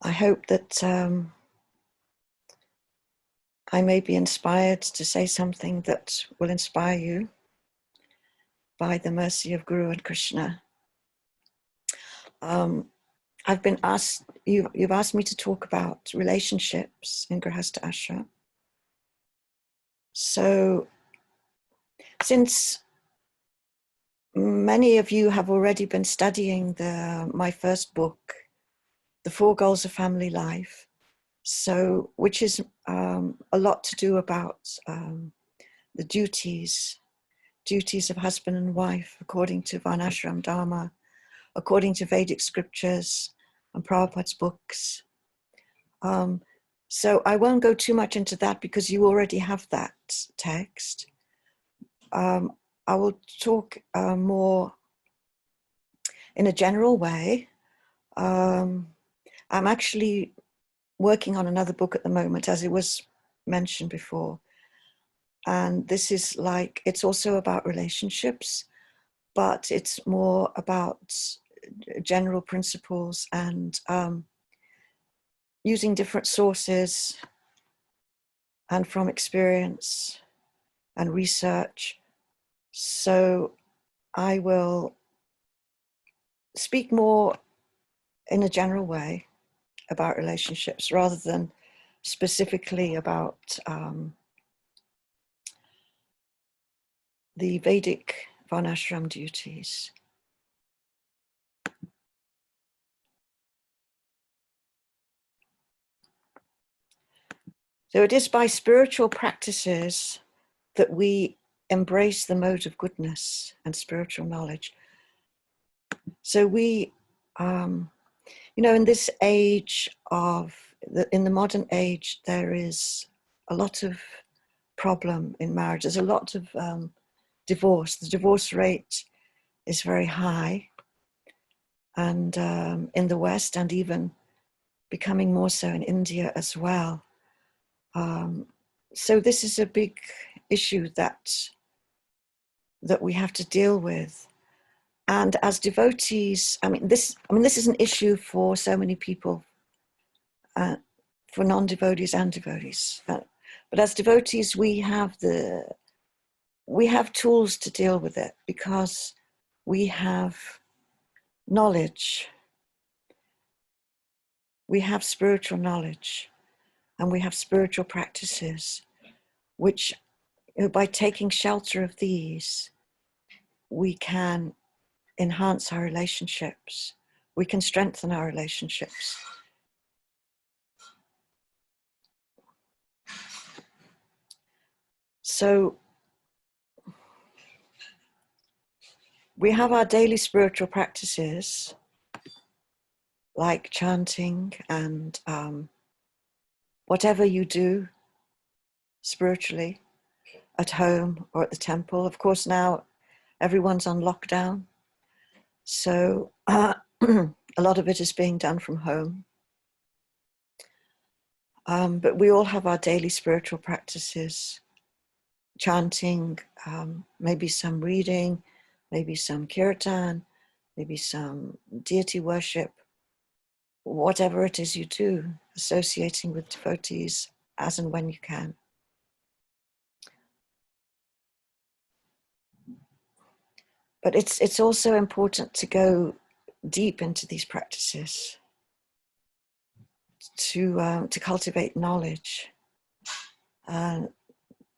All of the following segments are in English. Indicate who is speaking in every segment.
Speaker 1: I hope that I may be inspired to say something that will inspire you by the mercy of Guru and Krishna. I've been asked, you've asked me to talk about relationships in Grihastha Ashram. So since many of you have already been studying my first book, The Four Goals of Family Life, so which is a lot to do about the duties of husband and wife according to Varnashram Dharma, according to Vedic scriptures and Prabhupada's books. So I won't go too much into that because you already have that text. I will talk more in a general way. I'm actually working on another book at the moment, as it was mentioned before. And this is like, it's also about relationships, but it's more about general principles and using different sources and from experience and research. So I will speak more in a general way about relationships rather than specifically about the Vedic Varnashram duties. So it is by spiritual practices that we embrace the mode of goodness and spiritual knowledge. So we, you know, in this age in the modern age, there is a lot of problem in marriage. There's a lot of divorce. The divorce rate is very high, and in the West, and even becoming more so in India as well. So this is a big issue that we have to deal with. And as devotees, this is an issue for so many people, for non-devotees and devotees. But as devotees, we have tools to deal with it because we have knowledge. We have spiritual knowledge, and we have spiritual practices, which, by taking shelter of these, we can enhance our relationships. We can strengthen our relationships. So we have our daily spiritual practices like chanting and whatever you do spiritually at home or at the temple. Of course, now everyone's on lockdown, so a lot of it is being done from home. But we all have our daily spiritual practices, chanting, maybe some reading, maybe some kirtan, maybe some deity worship, whatever it is you do, associating with devotees as and when you can. But it's also important to go deep into these practices, to cultivate knowledge.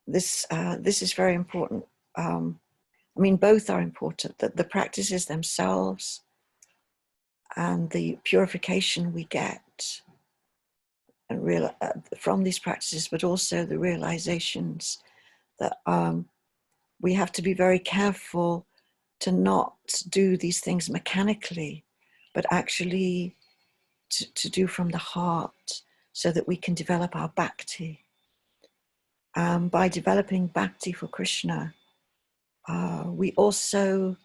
Speaker 1: This is very important. Both are important, that the practices themselves and the purification we get and from these practices, but also the realizations that we have to be very careful to not do these things mechanically, but actually to do from the heart, so that we can develop our bhakti. By developing bhakti for Krishna, we also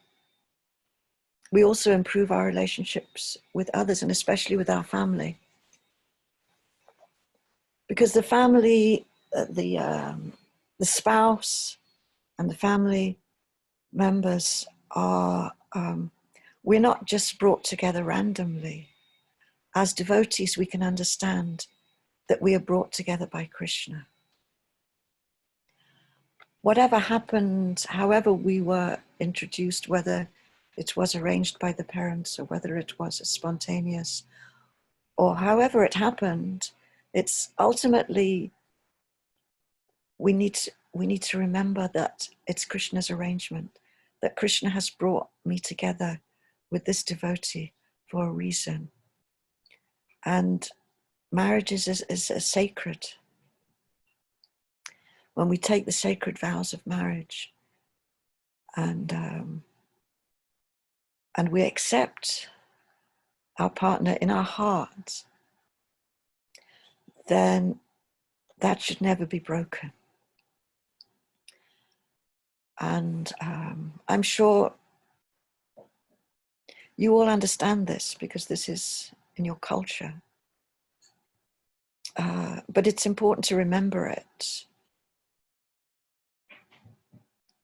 Speaker 1: improve our relationships with others, and especially with our family. Because the family, the spouse and the family members are, we're not just brought together randomly. as devotees, we can understand that we are brought together by Krishna. Whatever happened, however we were introduced, whether it was arranged by the parents or whether it was spontaneous, or however it happened, it's ultimately, we need to remember that it's Krishna's arrangement, that Krishna has brought me together with this devotee for a reason. And marriage is a sacred. When we take the sacred vows of marriage and we accept our partner in our hearts, then that should never be broken. And I'm sure you all understand this because this is in your culture. But it's important to remember it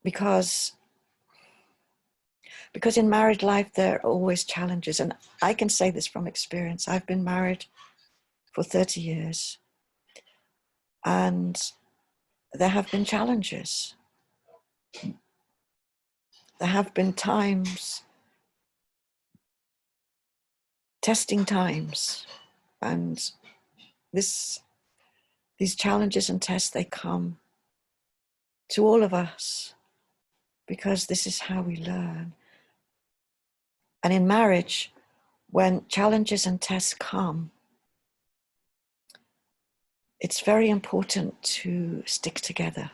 Speaker 1: because in married life there are always challenges, and I can say this from experience. I've been married for 30 years and there have been challenges. There have been times, testing times, and these challenges and tests, they come to all of us because this is how we learn. And in marriage, when challenges and tests come, it's very important to stick together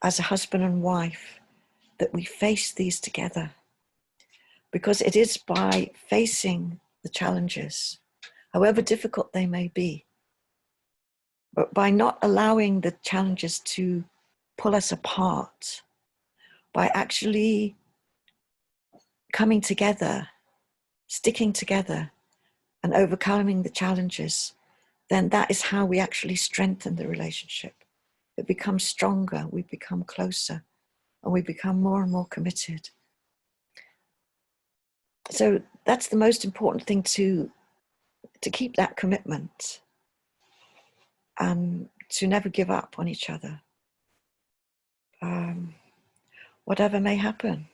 Speaker 1: as a husband and wife, that we face these together, because it is by facing the challenges, however difficult they may be, but by not allowing the challenges to pull us apart, by actually coming together, sticking together and overcoming the challenges, then that is how we actually strengthen the relationship. It becomes stronger, we become closer, and we become more and more committed. So that's the most important thing, to keep that commitment and to never give up on each other, whatever may happen.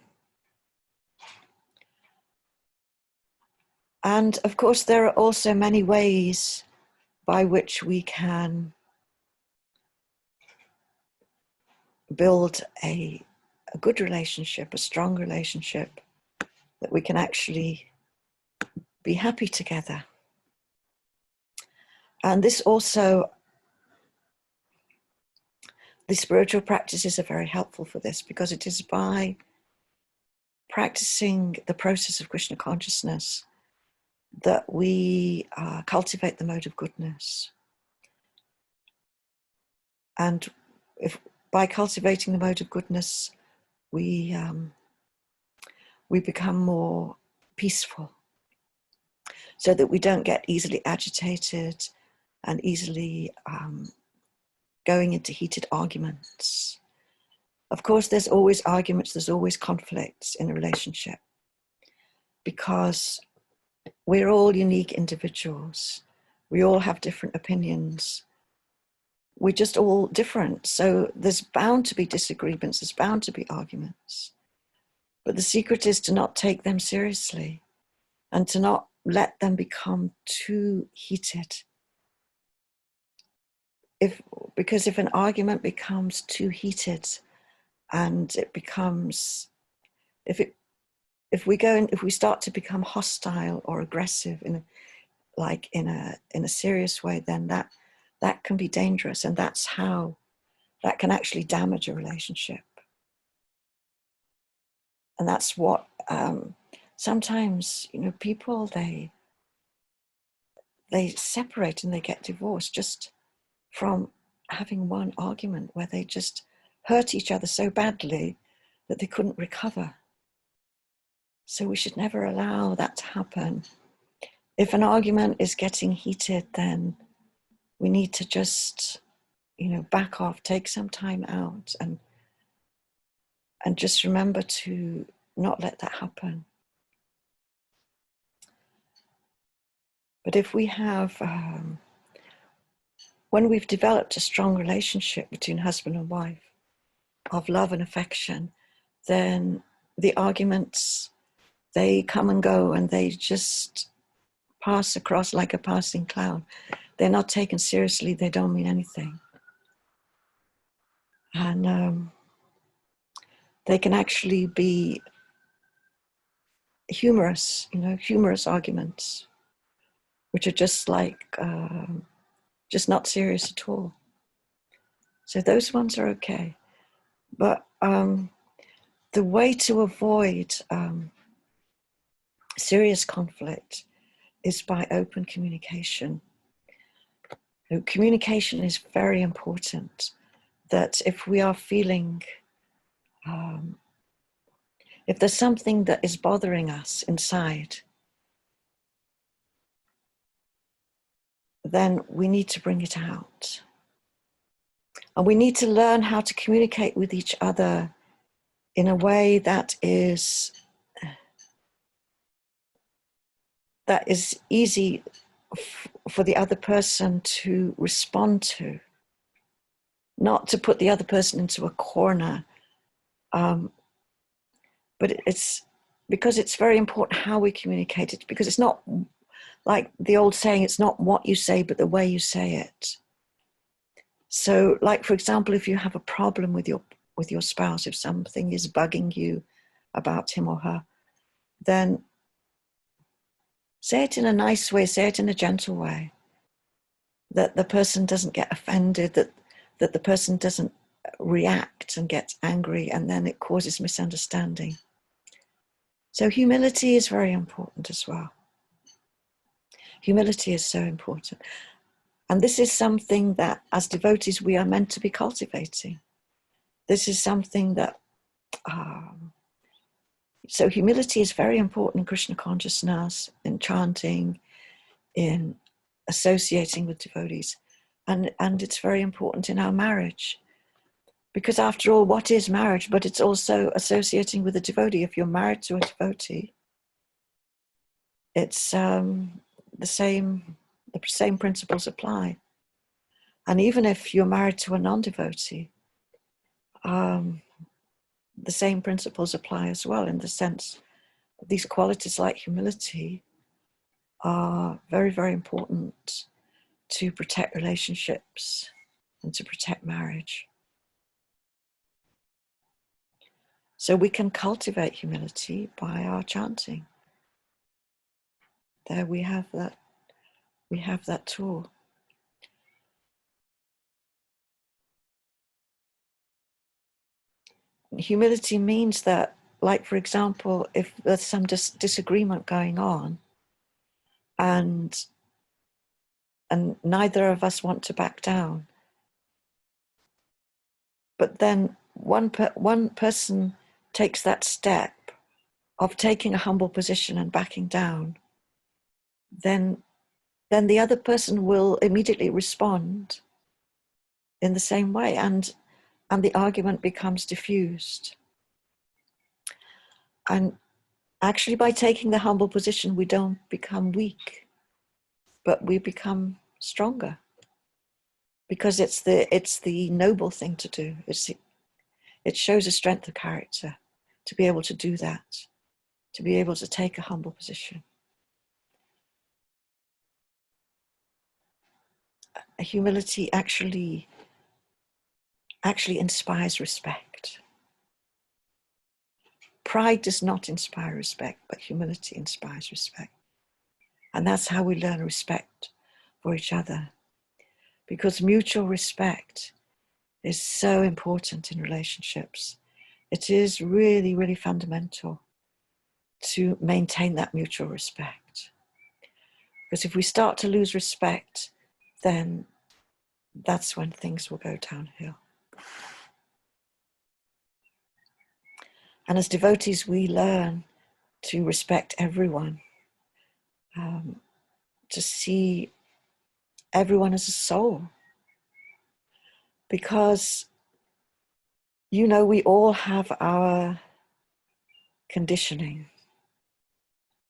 Speaker 1: And of course, there are also many ways by which we can build a good relationship, a strong relationship, that we can actually be happy together. And this also, the spiritual practices are very helpful for this, because it is by practicing the process of Krishna consciousness that we cultivate the mode of goodness. And by cultivating the mode of goodness, we become more peaceful, so that we don't get easily agitated and easily going into heated arguments. Of course, there's always arguments, there's always conflicts in a relationship, because we're all unique individuals. We all have different opinions. We're just all different. So there's bound to be disagreements, there's bound to be arguments. But the secret is to not take them seriously and to not let them become too heated. Because if an argument becomes too heated and it becomes, if we start to become hostile or aggressive in a serious way, then that can be dangerous, and that can actually damage a relationship. And that's what sometimes, people, they separate and they get divorced just from having one argument where they just hurt each other so badly that they couldn't recover. So we should never allow that to happen. If an argument is getting heated, then we need to just, back off, take some time out, and just remember to not let that happen. But if we have, when we've developed a strong relationship between husband and wife of love and affection, then the arguments, they come and go and they just pass across like a passing cloud. They're not taken seriously. They don't mean anything. And they can actually be humorous, humorous arguments, which are just like, just not serious at all. So those ones are okay. But the way to avoid serious conflict is by open communication. Communication is very important, that if we are feeling, if there's something that is bothering us inside, then we need to bring it out. And we need to learn how to communicate with each other in a way that is easy for the other person to respond to, not to put the other person into a corner. But it's because it's very important how we communicate it, because it's not like the old saying, it's not what you say, but the way you say it. So like, for example, if you have a problem with your spouse, if something is bugging you about him or her, then say it in a nice way, say it in a gentle way, that the person doesn't get offended, that the person doesn't react and get angry, and then it causes misunderstanding. So humility is very important as well. Humility is so important. And this is something that as devotees we are meant to be cultivating. This is something that, so humility is very important in Krishna consciousness, in chanting, in associating with devotees. And it's very important in our marriage. Because after all, what is marriage? But it's also associating with a devotee. If you're married to a devotee, it's the same principles apply. And even if you're married to a non-devotee, the same principles apply as well, in the sense that these qualities like humility are very, very important to protect relationships and to protect marriage. So we can cultivate humility by our chanting. There we have that tool. Humility means that, like, for example, if there's some disagreement going on and neither of us want to back down, but then one person takes that step of taking a humble position and backing down, then the other person will immediately respond in the same way, and the argument becomes diffused. And actually, by taking the humble position, we don't become weak, but we become stronger, because it's the noble thing to do. It shows a strength of character to be able to do that, to be able to take a humble position. Humility actually inspires respect. Pride does not inspire respect, but humility inspires respect. And that's how we learn respect for each other, because mutual respect is so important in relationships. It is really, really fundamental to maintain that mutual respect. Because if we start to lose respect, then that's when things will go downhill. And as devotees, we learn to respect everyone, to see everyone as a soul. Because, we all have our conditioning.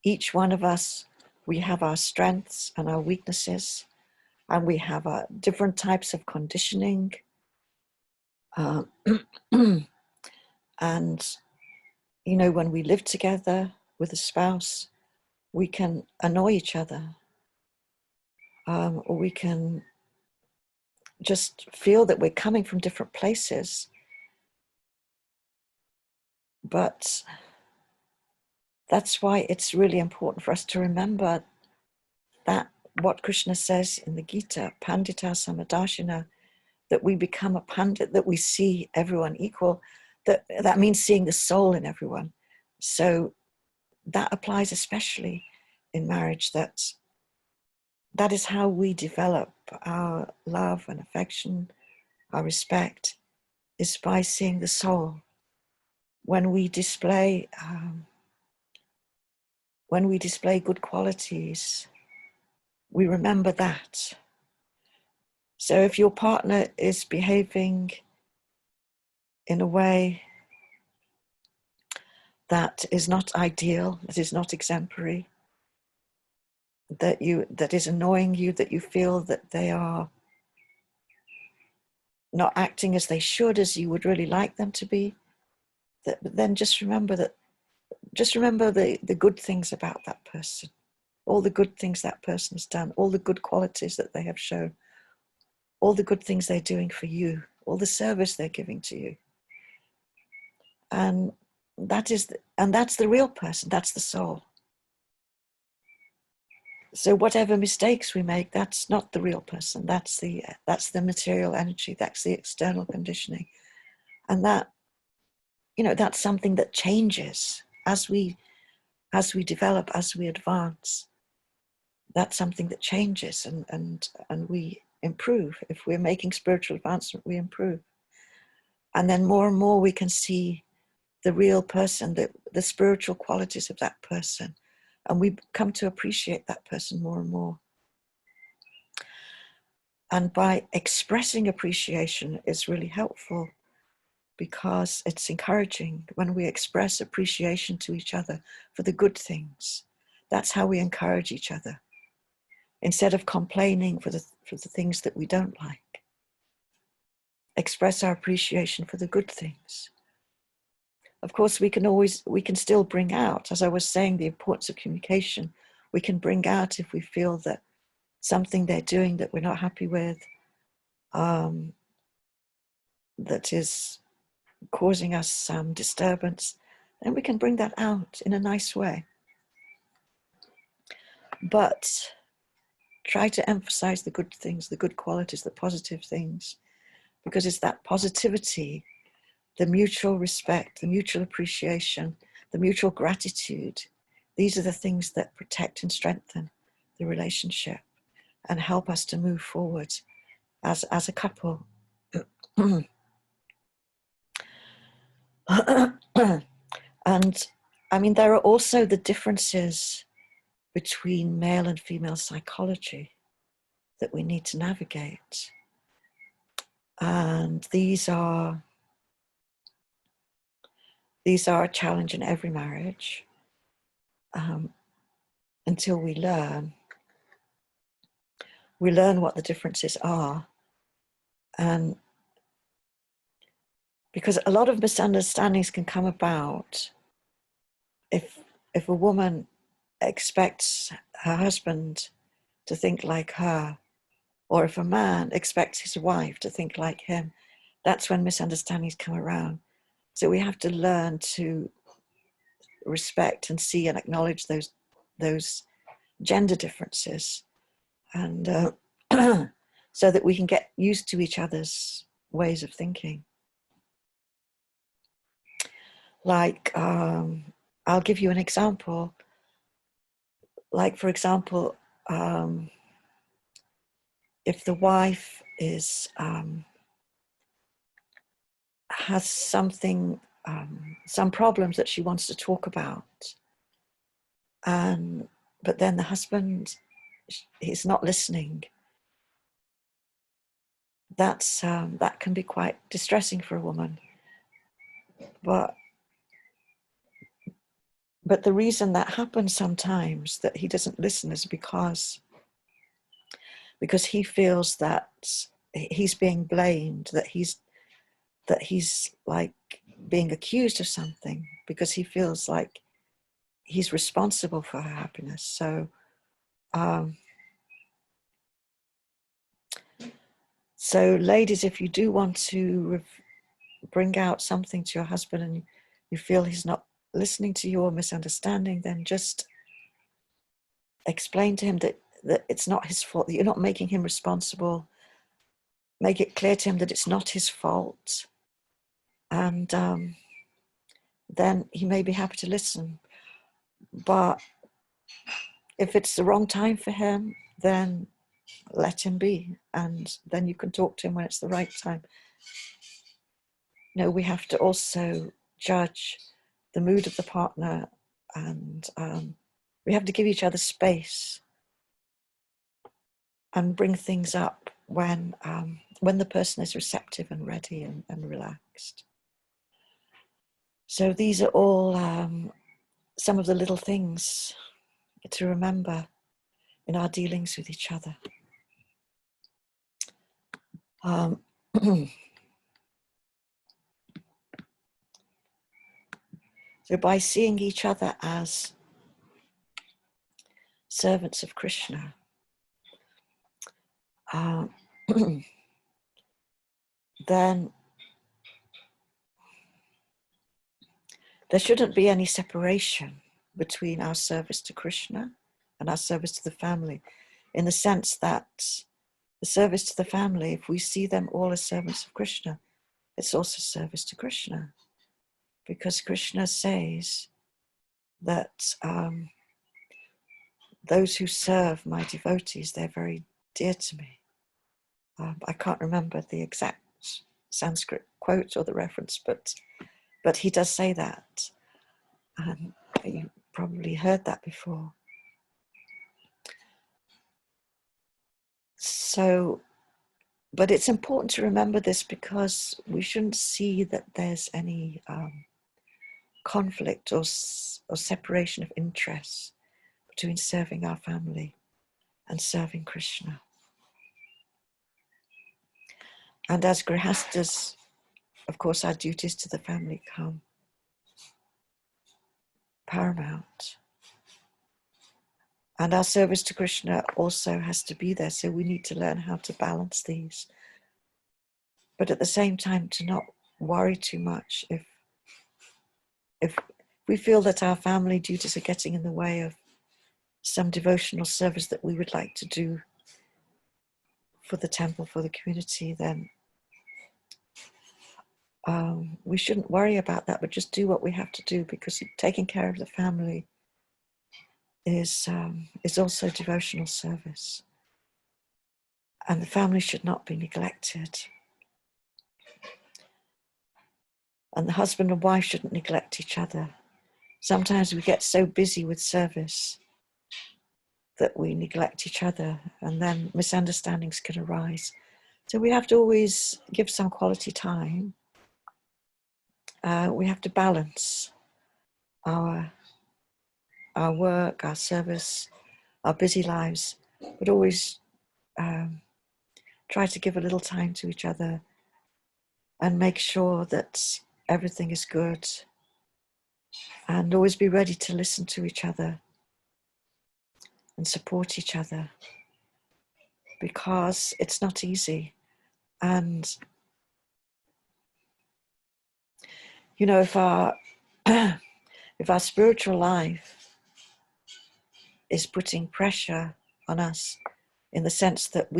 Speaker 1: Each one of us We have our strengths and our weaknesses, and we have different types of conditioning. And, you know, when we live together with a spouse, we can annoy each other, or we can just feel that we're coming from different places. But that's why it's really important for us to remember that what Krishna says in the Gita, Pandita Samadarshina, that we become a pandit, that we see everyone equal, that means seeing the soul in everyone. So that applies especially in marriage, that is how we develop our love and affection, our respect, is by seeing the soul. When we display good qualities, we remember that. So if your partner is behaving in a way that is not ideal, that is not exemplary, that is annoying you, that you feel that they are not acting as they should, as you would really like them to be, then just remember the good things about that person, all the good things that person has done, all the good qualities that they have shown, all the good things they're doing for you, all the service they're giving to you. And that's the real person, that's the soul. So whatever mistakes we make, that's not the real person, that's the material energy, that's the external conditioning. And that, you know, that's something that changes as we develop, as we advance. That's something that changes, and we improve. If we're making spiritual advancement, we improve. And then more and more we can see the real person, the spiritual qualities of that person. And we come to appreciate that person more and more. And by expressing appreciation is really helpful, because it's encouraging when we express appreciation to each other for the good things. That's how we encourage each other, instead of complaining for the things that we don't like. Express our appreciation for the good things. Of course, we can still bring out, as I was saying, the importance of communication. We can bring out if we feel that something they're doing that we're not happy with, that is causing us some disturbance, then we can bring that out in a nice way. But try to emphasize the good things, the good qualities, the positive things, because it's that positivity, the mutual respect, the mutual appreciation, the mutual gratitude. These are the things that protect and strengthen the relationship and help us to move forward as a couple. And I mean, there are also the differences between male and female psychology that we need to navigate. And these are a challenge in every marriage, until we learn what the differences are. And because a lot of misunderstandings can come about if a woman expects her husband to think like her, or if a man expects his wife to think like him, that's when misunderstandings come around. So we have to learn to respect and see and acknowledge those gender differences, and so that we can get used to each other's ways of thinking. Like, I'll give you an example. Like, for example, if the wife has something, some problems that she wants to talk about, but then the husband, he's not listening, that can be quite distressing for a woman. But But the reason that happens sometimes, that he doesn't listen, is because he feels that he's being blamed, that he's like being accused of something, because he feels like he's responsible for her happiness. So so ladies, if you do want to bring out something to your husband and you feel he's not listening to you or misunderstanding, then just explain to him that it's not his fault, that you're not making him responsible. Make it clear to him that it's not his fault, and then he may be happy to listen. But if it's the wrong time for him, then let him be, and then you can talk to him when it's the right time. We have to also judge the mood of the partner, and we have to give each other space and bring things up when the person is receptive and ready and relaxed. So these are all some of the little things to remember in our dealings with each other. So by seeing each other as servants of Krishna, then there shouldn't be any separation between our service to Krishna and our service to the family, in the sense that the service to the family, if we see them all as servants of Krishna, it's also service to Krishna, because Krishna says that those who serve my devotees, they're very dear to me. I can't remember the exact Sanskrit quote or the reference, but he does say that, and you probably heard that before. So, but it's important to remember this, because we shouldn't see that there's any conflict or separation of interests between serving our family and serving Krishna. And as grihastas, of course, our duties to the family come paramount. And our service to Krishna also has to be there, so we need to learn how to balance these. But at the same time, to not worry too much if we feel that our family duties are getting in the way of some devotional service that we would like to do for the temple, for the community, then we shouldn't worry about that, but just do what we have to do, because taking care of the family is also devotional service. And the family should not be neglected. And the husband and wife shouldn't neglect each other. Sometimes we get so busy with service that we neglect each other, and then misunderstandings can arise. So we have to always give some quality time. We have to balance our work, our service, our busy lives, but always try to give a little time to each other and make sure that everything is good, and always be ready to listen to each other and support each other, because it's not easy. And if our if our spiritual life is putting pressure on us, in the sense that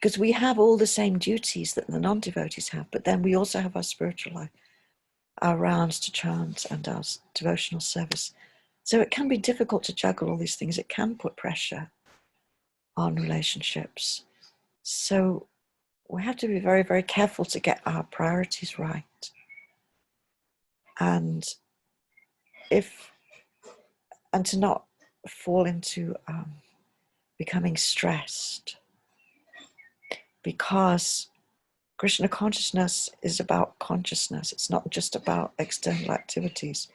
Speaker 1: because we have all the same duties that the non-devotees have, but then we also have our spiritual life, our rounds to chant and our devotional service. So it can be difficult to juggle all these things. It can put pressure on relationships. So we have to be very, very careful to get our priorities right. And to not fall into becoming stressed, because Krishna consciousness is about consciousness. It's not just about external activities.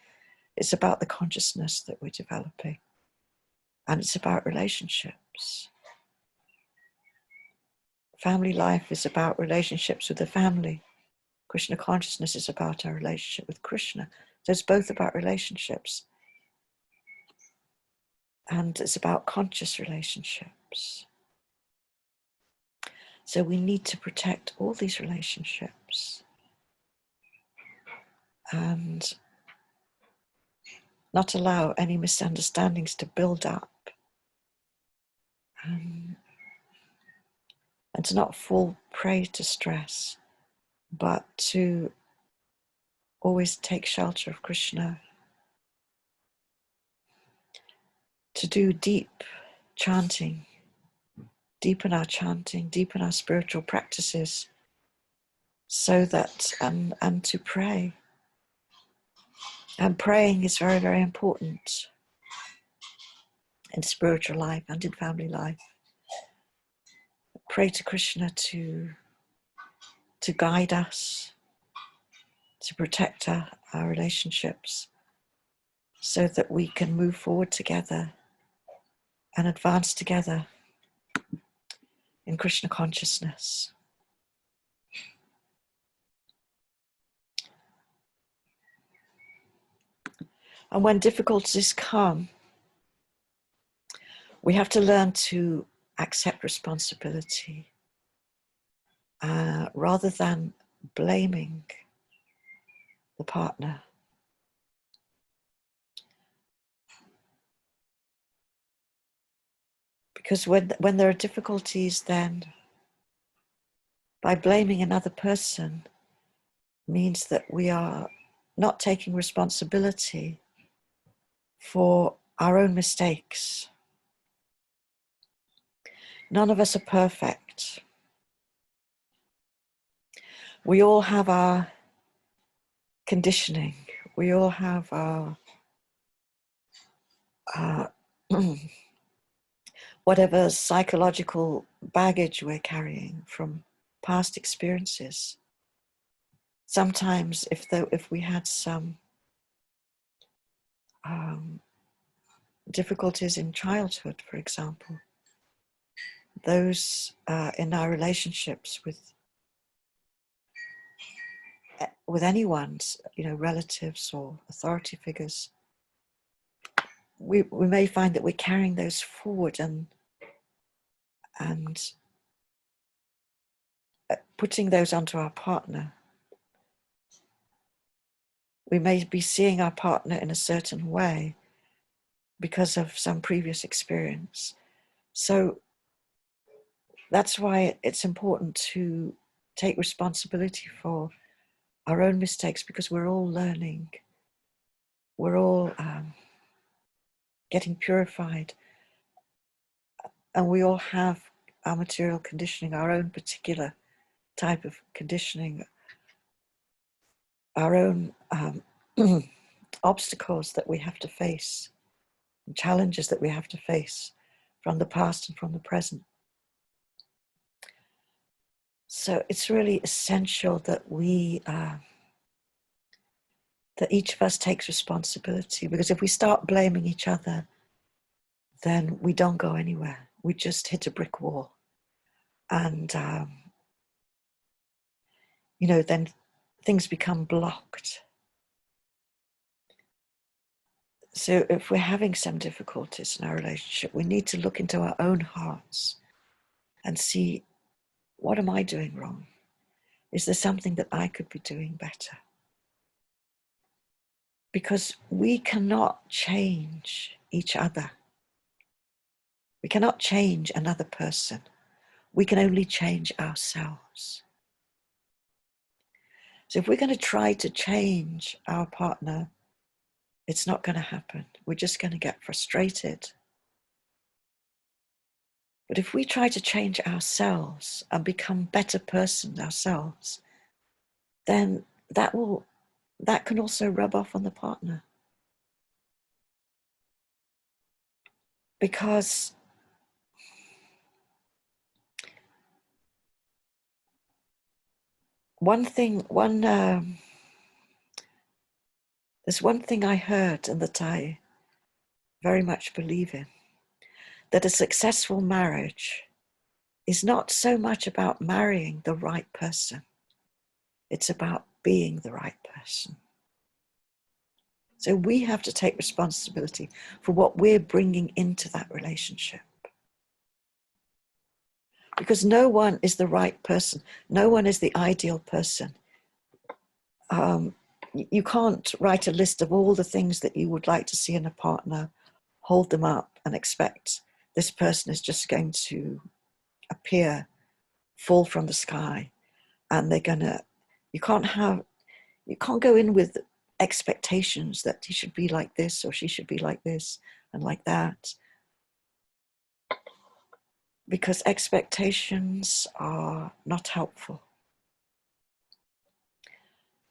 Speaker 1: It's about the consciousness that we're developing. And it's about relationships. Family life is about relationships with the family. Krishna consciousness is about our relationship with Krishna. So it's both about relationships. And it's about conscious relationships. So we need to protect all these relationships and not allow any misunderstandings to build up, and to not fall prey to stress, but to always take shelter of Krishna, to do deep chanting, deepen our chanting, deepen our spiritual practices, so that, and to pray. And praying is very, very important in spiritual life and in family life. Pray to Krishna to guide us, to protect our relationships, so that we can move forward together and advance together in Krishna consciousness. And when difficulties come, we have to learn to accept responsibility rather than blaming the partner. Because when there are difficulties, then by blaming another person means that we are not taking responsibility for our own mistakes. None of us are perfect. We all have our conditioning. We all have our whatever psychological baggage we're carrying from past experiences. Sometimes if we had some difficulties in childhood, for example, those in our relationships with anyone's, relatives or authority figures, we may find that we're carrying those forward and putting those onto our partner. We may be seeing our partner in a certain way because of some previous experience. So that's why it's important to take responsibility for our own mistakes, because we're all learning. We're all getting purified. And we all have our material conditioning, our own particular type of conditioning, our own obstacles that we have to face, and challenges that we have to face from the past and from the present. So it's really essential that that each of us takes responsibility, because if we start blaming each other, then we don't go anywhere. We just hit a brick wall. And, then things become blocked. So if we're having some difficulties in our relationship, we need to look into our own hearts and see, what am I doing wrong? Is there something that I could be doing better? Because we cannot change each other. We cannot change another person. We can only change ourselves. So if we're going to try to change our partner, it's not going to happen. We're just going to get frustrated. But if we try to change ourselves and become better persons ourselves, then that can also rub off on the partner. Because there's one thing I heard and that I very much believe in, that a successful marriage is not so much about marrying the right person. It's about being the right person. So we have to take responsibility for what we're bringing into that relationship. Because no one is the right person. No one is the ideal person. You can't write a list of all the things that you would like to see in a partner, hold them up and expect this person is just going to appear, fall from the sky, and they're gonna, you can't go in with expectations that he should be like this or she should be like this and like that, because expectations are not helpful.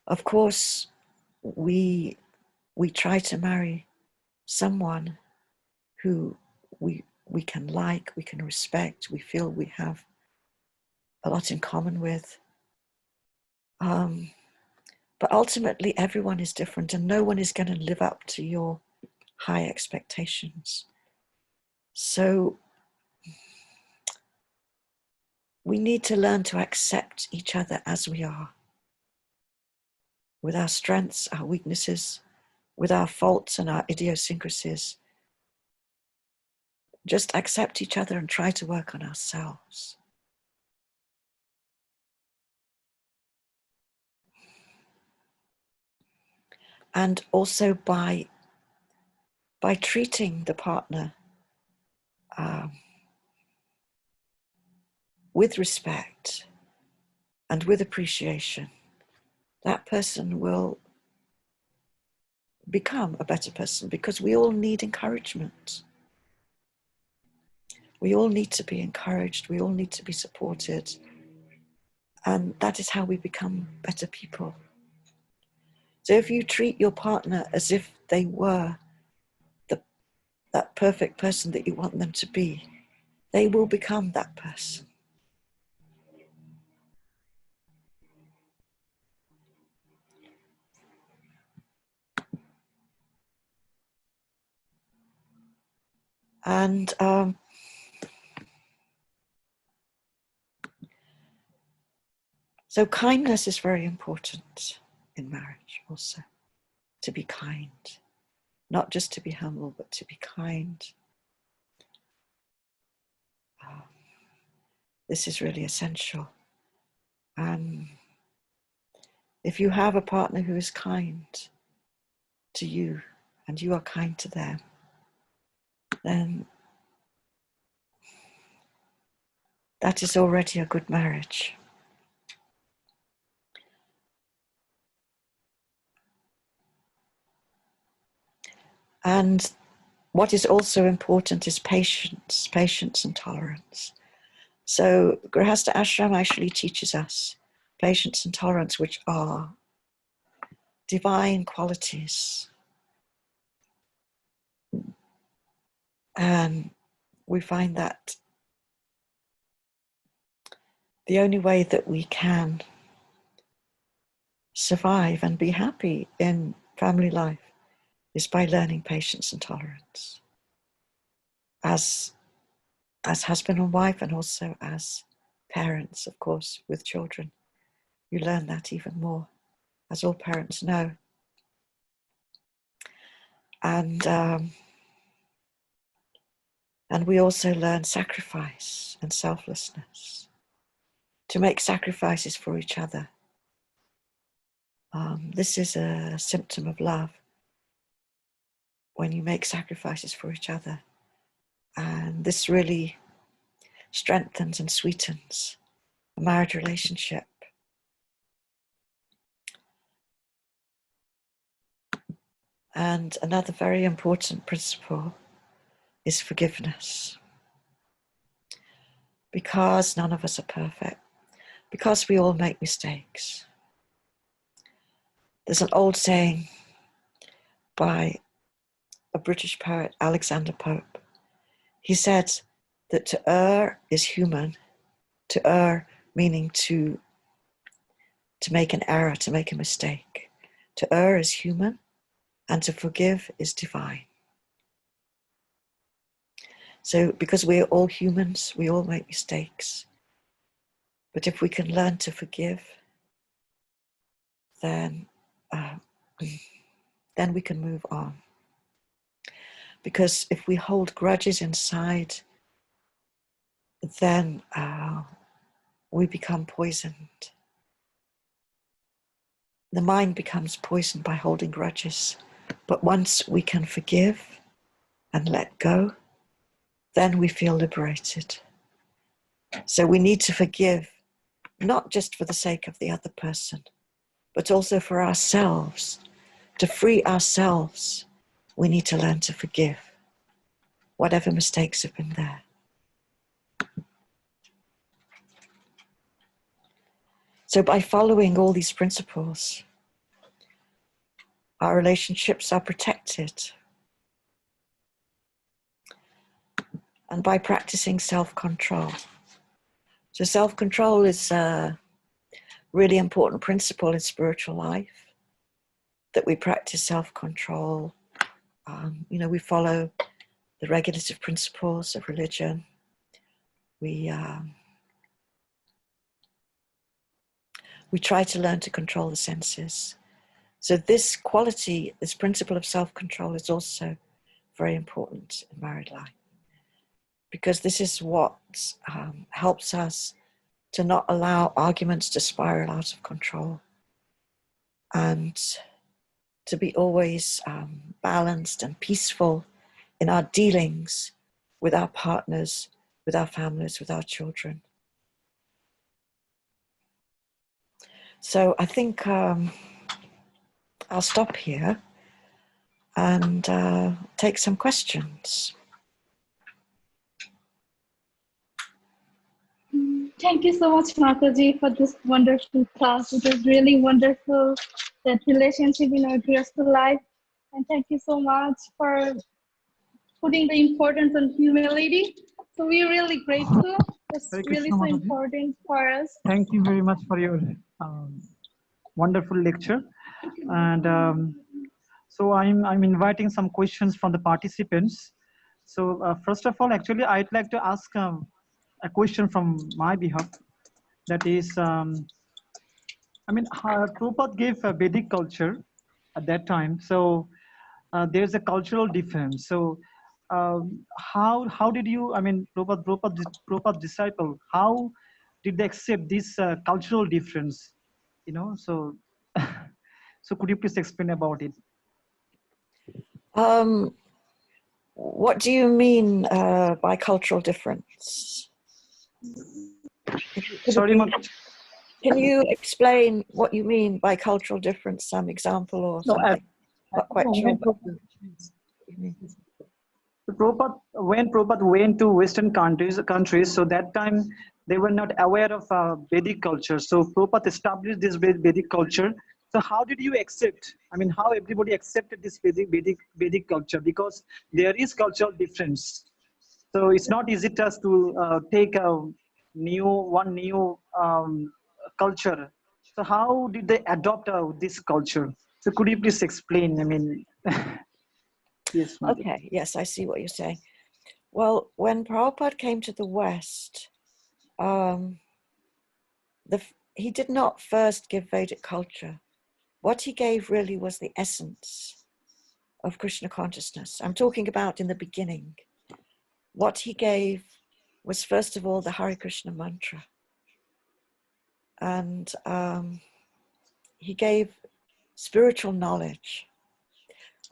Speaker 1: Of course, we try to marry someone who we can like, we can respect, we feel we have a lot in common with. But ultimately, everyone is different and no one is going to live up to your high expectations. So we need to learn to accept each other as we are, with our strengths, our weaknesses, with our faults and our idiosyncrasies. Just accept each other and try to work on ourselves. And also by treating the partner with respect and with appreciation, that person will become a better person, because we all need encouragement. We all need to be encouraged. We all need to be supported. And that is how we become better people. So if you treat your partner as if they were that perfect person that you want them to be, they will become that person. And so kindness is very important in marriage also, to be kind, not just to be humble, but to be kind. This is really essential. If you have a partner who is kind to you and you are kind to them, then that is already a good marriage. And what is also important is patience and tolerance. So Grihastha Ashram actually teaches us patience and tolerance, which are divine qualities. And we find that the only way that we can survive and be happy in family life is by learning patience and tolerance. As husband and wife, and also as parents, of course, with children, you learn that even more, as all parents know. And we also learn sacrifice and selflessness, to make sacrifices for each other. This is a symptom of love, when you make sacrifices for each other. And this really strengthens and sweetens a marriage relationship. And another very important principle is forgiveness. Because none of us are perfect, because we all make mistakes. There's an old saying by a British poet, Alexander Pope. He said that to err is human, to err meaning to to make an error, to make a mistake. To err is human, and to forgive is divine. So because we're all humans, we all make mistakes. But if we can learn to forgive, then we can move on. Because if we hold grudges inside, then we become poisoned. The mind becomes poisoned by holding grudges. But once we can forgive and let go, then we feel liberated. So we need to forgive, not just for the sake of the other person, but also for ourselves. To free ourselves, we need to learn to forgive whatever mistakes have been there. So by following all these principles, our relationships are protected. And by practicing self-control. So self-control is a really important principle in spiritual life, that we practice self-control. We follow the regulative principles of religion. We try to learn to control the senses. So this quality, this principle of self-control is also very important in married life, because this is what helps us to not allow arguments to spiral out of control, and to be always balanced and peaceful in our dealings with our partners, with our families, with our children. So I think I'll stop here and take some questions.
Speaker 2: Thank you so much, Mataji, for this wonderful class. It was really wonderful, that relationship in our graceful life. And thank you so much for putting the importance on humility. So we're really grateful. It's really so important for us.
Speaker 3: Thank you very much for your wonderful lecture. And so I'm inviting some questions from the participants. So first of all, actually, I'd like to ask a question from my behalf. That is, Prabhupada gave a Vedic culture at that time. So there's a cultural difference. So how did you, Prabhupada's disciple, how did they accept this cultural difference? So so could you please explain about it?
Speaker 1: What do you mean by cultural difference?
Speaker 3: Sorry,
Speaker 1: can you explain what you mean by cultural difference? Some example or something? Not quite sure.
Speaker 3: When Prabhupada went to Western countries, so that time they were not aware of Vedic culture. So Prabhupada established this Vedic culture. So how did you accept? How everybody accepted this Vedic culture? Because there is cultural difference. So it's not easy just to take one new culture. So how did they adopt this culture? So could you please explain? Yes.
Speaker 1: Okay, yes, I see what you're saying. Well, when Prabhupada came to the West, he did not first give Vedic culture. What he gave really was the essence of Krishna consciousness. I'm talking about in the beginning. What he gave was, first of all, the Hare Krishna mantra. And he gave spiritual knowledge.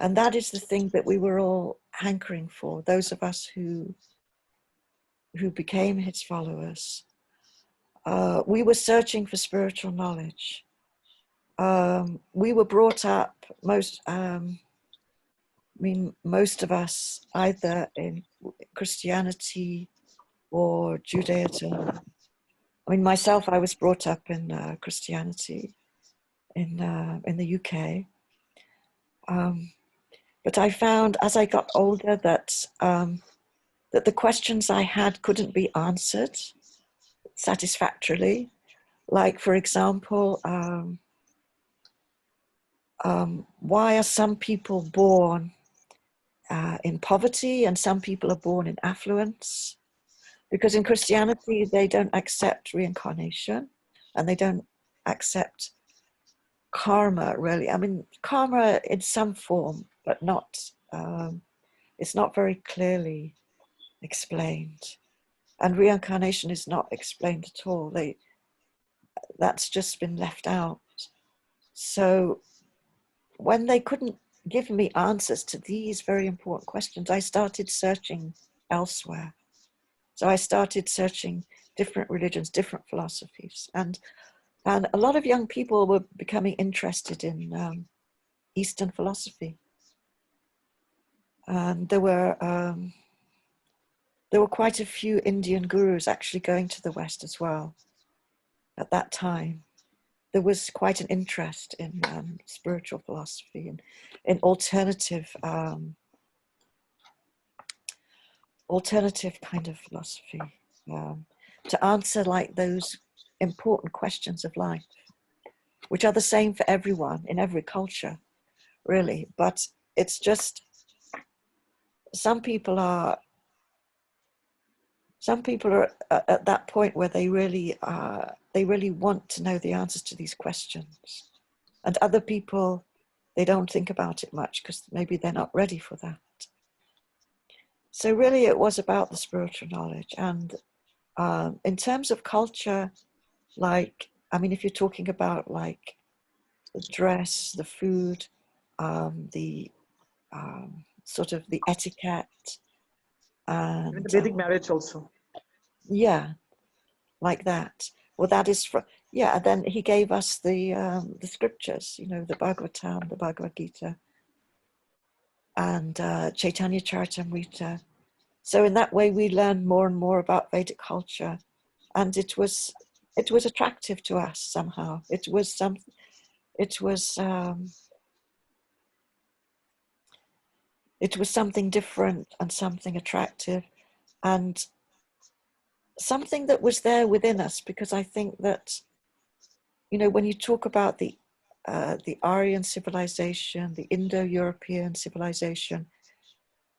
Speaker 1: And that is the thing that we were all hankering for, those of us who became his followers. We were searching for spiritual knowledge. We were brought up, most of us, either in Christianity or Judaism. Myself, I was brought up in Christianity in the UK. But I found as I got older that the questions I had couldn't be answered satisfactorily. Like, for example, why are some people born in poverty and some people are born in affluence? Because in Christianity, they don't accept reincarnation and they don't accept karma, really. I mean, karma in some form, but not, it's not very clearly explained. And reincarnation is not explained at all. That's just been left out. So when they couldn't give me answers to these very important questions, I started searching elsewhere. So I started searching different religions, different philosophies. And a lot of young people were becoming interested in Eastern philosophy. And there were quite a few Indian gurus actually going to the West as well at that time. There was quite an interest in spiritual philosophy and in alternative kind of philosophy to answer like those important questions of life, which are the same for everyone in every culture, really. But it's just some people are at that point where they really want to know the answers to these questions, and other people, they don't think about it much because maybe they're not ready for that. So really it was about the spiritual knowledge. And in terms of culture, like, I mean, if you're talking about like the dress, the food, the sort of the etiquette, and
Speaker 3: Even the Vedic marriage also.
Speaker 1: Yeah, like that. Well, that is for, yeah. And then he gave us the scriptures, you know, the Bhagavatam, the Bhagavad Gita, and Chaitanya Charitamrita. So in that way, we learned more and more about Vedic culture, and it was attractive to us somehow. It was something different and something attractive, and something that was there within us, because I think that, you know, when you talk about the Aryan civilization, the Indo-European civilization,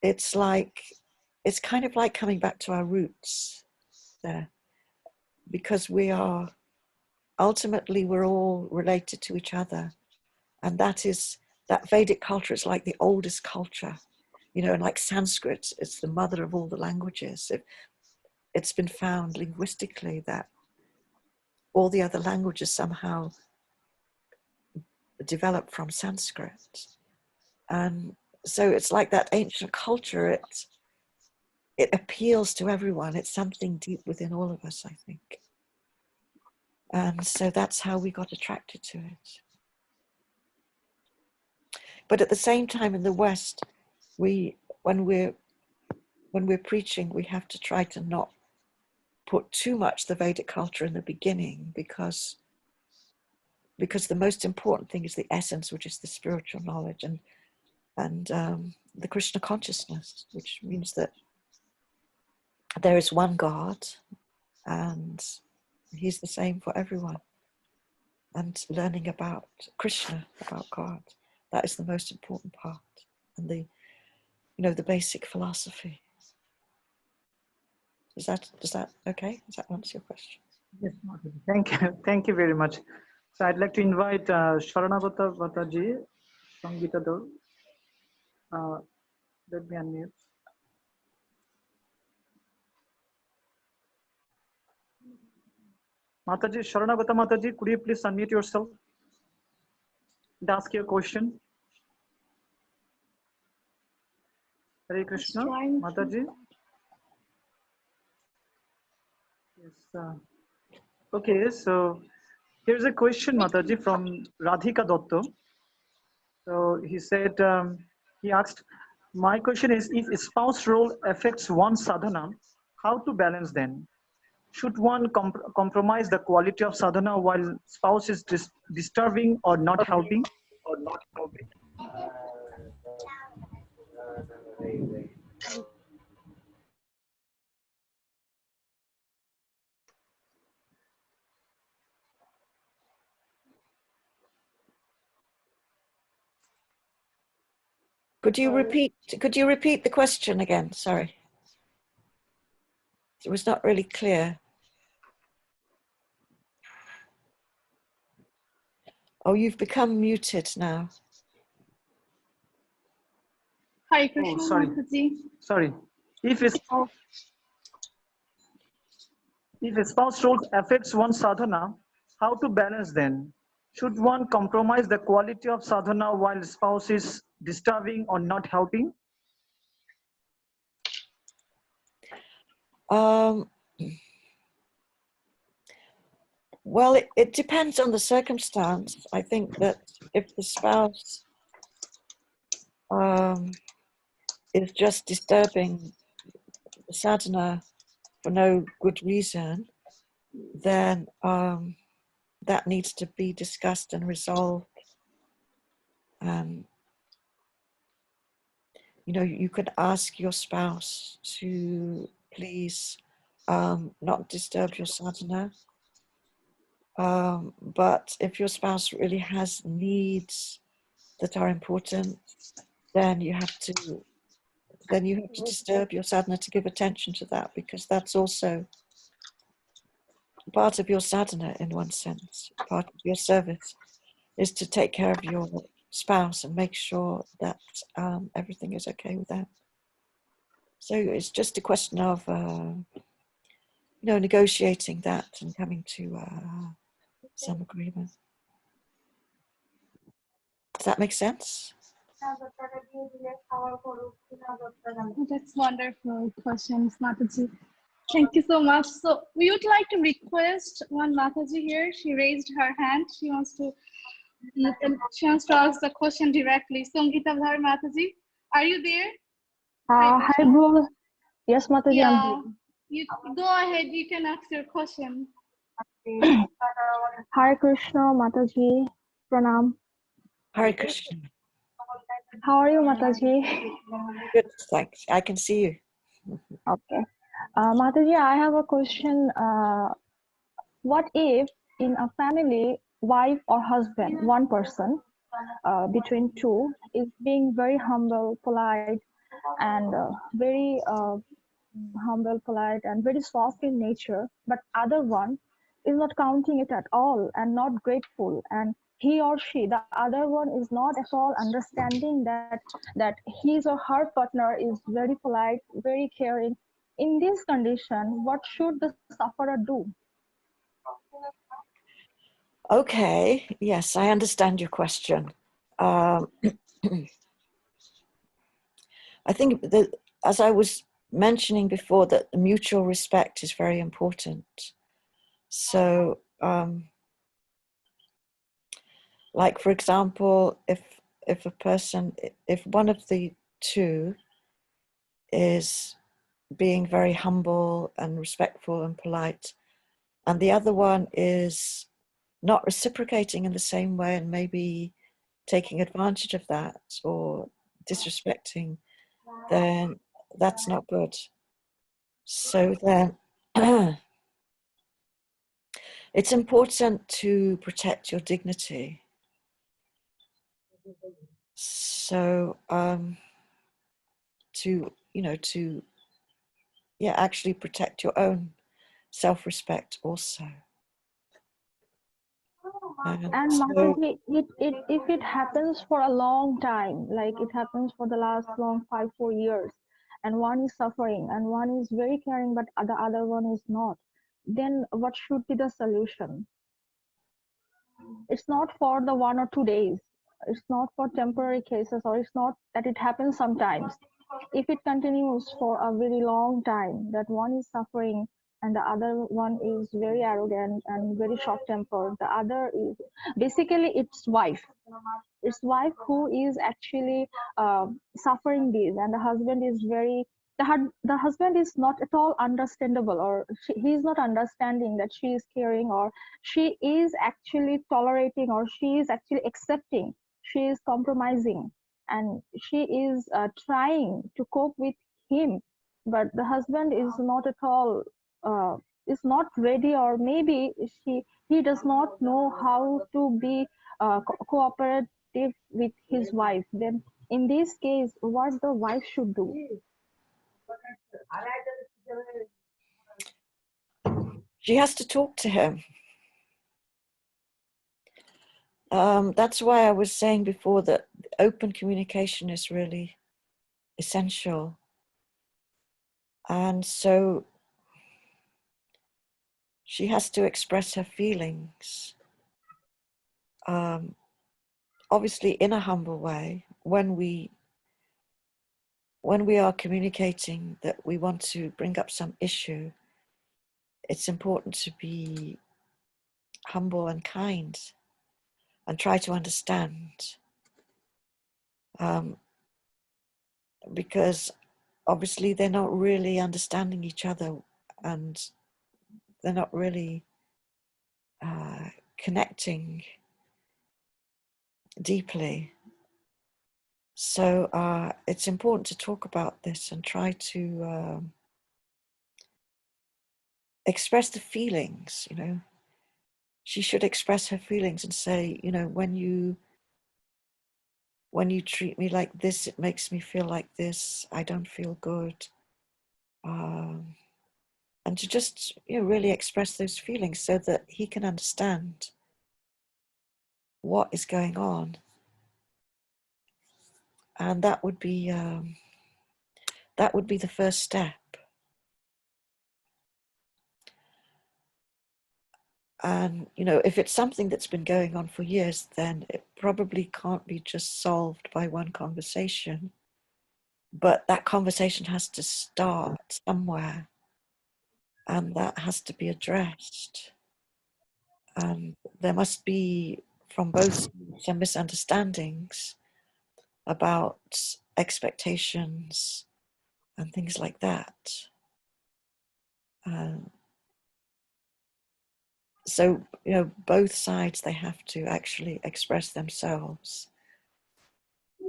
Speaker 1: it's kind of like coming back to our roots there, because ultimately we're all related to each other, and that Vedic culture is like the oldest culture, you know, and like Sanskrit, it's the mother of all the languages. It's been found linguistically that all the other languages somehow developed from Sanskrit. And so it's like that ancient culture, it appeals to everyone. It's something deep within all of us, I think. And so that's how we got attracted to it. But at the same time, in the West, when we're preaching, we have to try to not put too much the Vedic culture in the beginning, because the most important thing is the essence, which is the spiritual knowledge and the Krishna consciousness, which means that there is one God and he's the same for everyone. And learning about Krishna, about God, that is the most important part, and the basic philosophy. Is that okay? Does that answer your question?
Speaker 3: Yes, thank you very much. So I'd like to invite Sharanagata Mataji, Sangita Dor. Let me unmute. Mataji, Sharanagata Mataji, could you please unmute yourself and ask your question? Hare Krishna, Mataji. Yes. Okay, so here's a question, Mataji, from Radhika Dotto. So he said, he asked, my question is, if spouse role affects one sadhana, how to balance then? Should one compromise the quality of sadhana while spouse is disturbing or not helping?
Speaker 1: Could you repeat the question again? Sorry. It was not really clear. Oh, you've become muted now.
Speaker 2: Hare Krishna,
Speaker 3: Oh, sorry.
Speaker 2: Mataji.
Speaker 3: Sorry. If a spouse role affects one's sadhana, how to balance then? Should one compromise the quality of sadhana while spouse is disturbing or not helping?
Speaker 1: Well, it depends on the circumstance. I think that if the spouse is just disturbing the sadhana for no good reason, then that needs to be discussed and resolved. You know, you could ask your spouse to please not disturb your sadhana. But if your spouse really has needs that are important, then you have to disturb your sadhana to give attention to that, because that's also part of your sadhana in one sense. Part of your service is to take care of your spouse and make sure that everything is okay with them. So it's just a question of you know, negotiating that and coming to some agreement. Does that make sense?
Speaker 2: That's wonderful questions, Mataji. Thank you so much. So we would like to request one Mataji here. She raised her hand. She wants to ask the question directly. Sangita Bhar Mataji, are you there?
Speaker 4: Hi, Guru. Yes, Mataji,
Speaker 2: Yeah,
Speaker 4: I'm
Speaker 2: you go ahead. You can ask your question.
Speaker 4: here. Hare Krishna, Mataji. Pranam.
Speaker 1: Hare Krishna.
Speaker 4: How are you, Mataji?
Speaker 1: Good, thanks. I can see you.
Speaker 4: Okay. Mataji, I have a question. What if in a family, wife or husband, one person between two is being very humble, polite, and very humble, polite, and very soft in nature, but other one is not counting it at all and not grateful, and he or she, the other one, is not at all understanding that his or her partner is very polite, very caring. In this condition, what should the sufferer do?
Speaker 1: Okay, yes, I understand your question. I think that, as I was mentioning before, that mutual respect is very important. So, like for example, if one of the two is being very humble and respectful and polite, and the other one is not reciprocating in the same way and maybe taking advantage of that or disrespecting, then that's not good. So then it's important to protect your dignity. So to actually protect your own self-respect also.
Speaker 4: And
Speaker 1: so,
Speaker 4: Mataji, if it happens for a long time, like it happens for the last long 5-4 years, and one is suffering and one is very caring, but the other one is not, then what should be the solution? It's not for the 1 or 2 days. It's not for temporary cases, or it's not that it happens sometimes. If it continues for a very long time, that one is suffering and the other one is very arrogant and very short-tempered, the other is basically its wife who is actually suffering this, and the husband is very, the husband is not at all understandable, or he is not understanding that she is caring, or she is actually tolerating, or she is actually accepting, she is compromising, and she is trying to cope with him, but the husband is not at all is not ready, or maybe he does not know how to be cooperative with his wife. Then in this case, what the wife should do?
Speaker 1: She has to talk to him. That's why I was saying before that open communication is really essential. And so she has to express her feelings, obviously in a humble way. When we are communicating that we want to bring up some issue, it's important to be humble and kind and try to understand. Because obviously they're not really understanding each other, and they're not really connecting deeply. So it's important to talk about this and try to express the feelings, you know. She should express her feelings and say, you know, when you treat me like this, it makes me feel like this. I don't feel good. And to just, you know, really express those feelings so that he can understand what is going on. And that would be the first step. And, you know, if it's something that's been going on for years, then it probably can't be just solved by one conversation. But that conversation has to start somewhere, and that has to be addressed. And there must be, from both sides, some misunderstandings about expectations and things like that. So, you know, both sides, they have to actually express themselves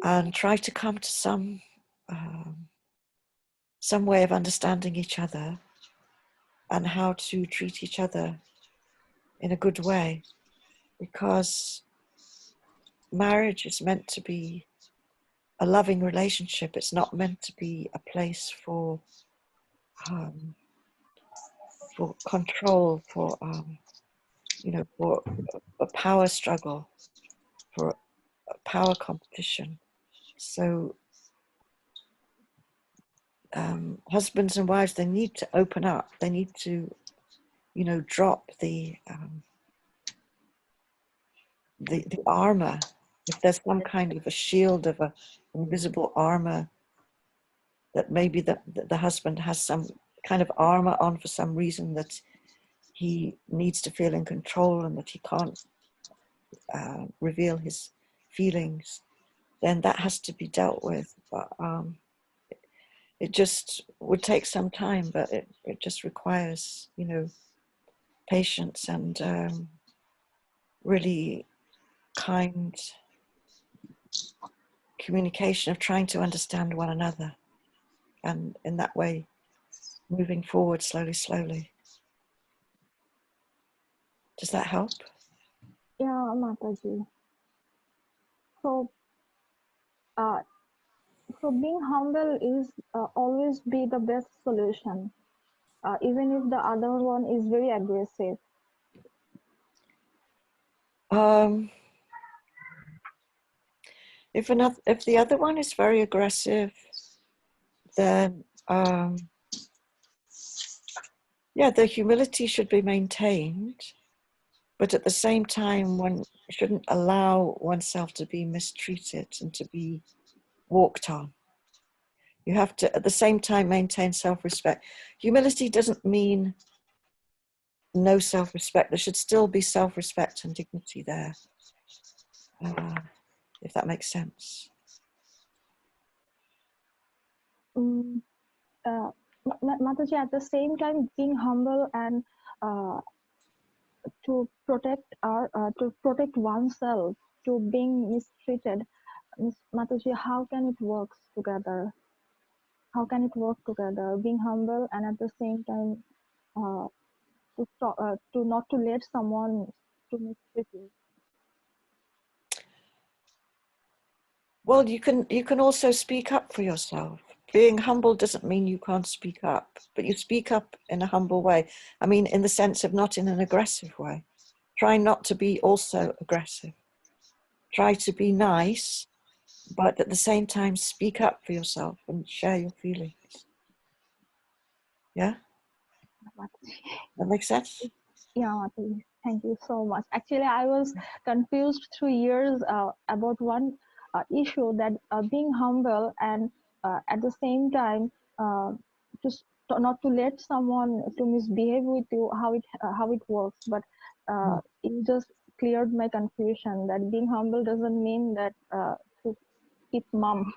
Speaker 1: and try to come to some way of understanding each other and how to treat each other in a good way, because marriage is meant to be a loving relationship. It's not meant to be a place for control, for you know, for a power struggle, for a power competition. So husbands and wives, they need to open up. They need to, you know, drop the armor. If there's some kind of a shield of an invisible armor, that maybe the husband has some kind of armor on for some reason, that he needs to feel in control and that he can't reveal his feelings, then that has to be dealt with. But it just would take some time, but it just requires, you know, patience and really kind communication of trying to understand one another, and in that way moving forward slowly. Does that help?
Speaker 4: Yeah, Mataji. So, uh, so being humble is always be the best solution, even if the other one is very aggressive.
Speaker 1: If the other one is very aggressive, then yeah, the humility should be maintained, but at the same time, one shouldn't allow oneself to be mistreated and to be walked on. You have to, at the same time, maintain self-respect. Humility doesn't mean no self-respect. There should still be self-respect and dignity there, if that makes sense.
Speaker 4: Mataji, at the same time, being humble and uh, to protect oneself to being mistreated, Mataji, how can it work together? How can it work together? Being humble and at the same time to not to let someone to mistreat you.
Speaker 1: Well, you can also speak up for yourself. Being humble doesn't mean you can't speak up, but you speak up in a humble way. I mean, in the sense of not in an aggressive way. Try not to be also aggressive. Try to be nice, but at the same time, speak up for yourself and share your feelings. Yeah? That makes sense?
Speaker 4: Yeah, Mataji, thank you so much. Actually, I was confused through years about one issue, that being humble and at the same time just not to let someone to misbehave with you, how it works. But it just cleared my confusion that being humble doesn't mean that to keep mum.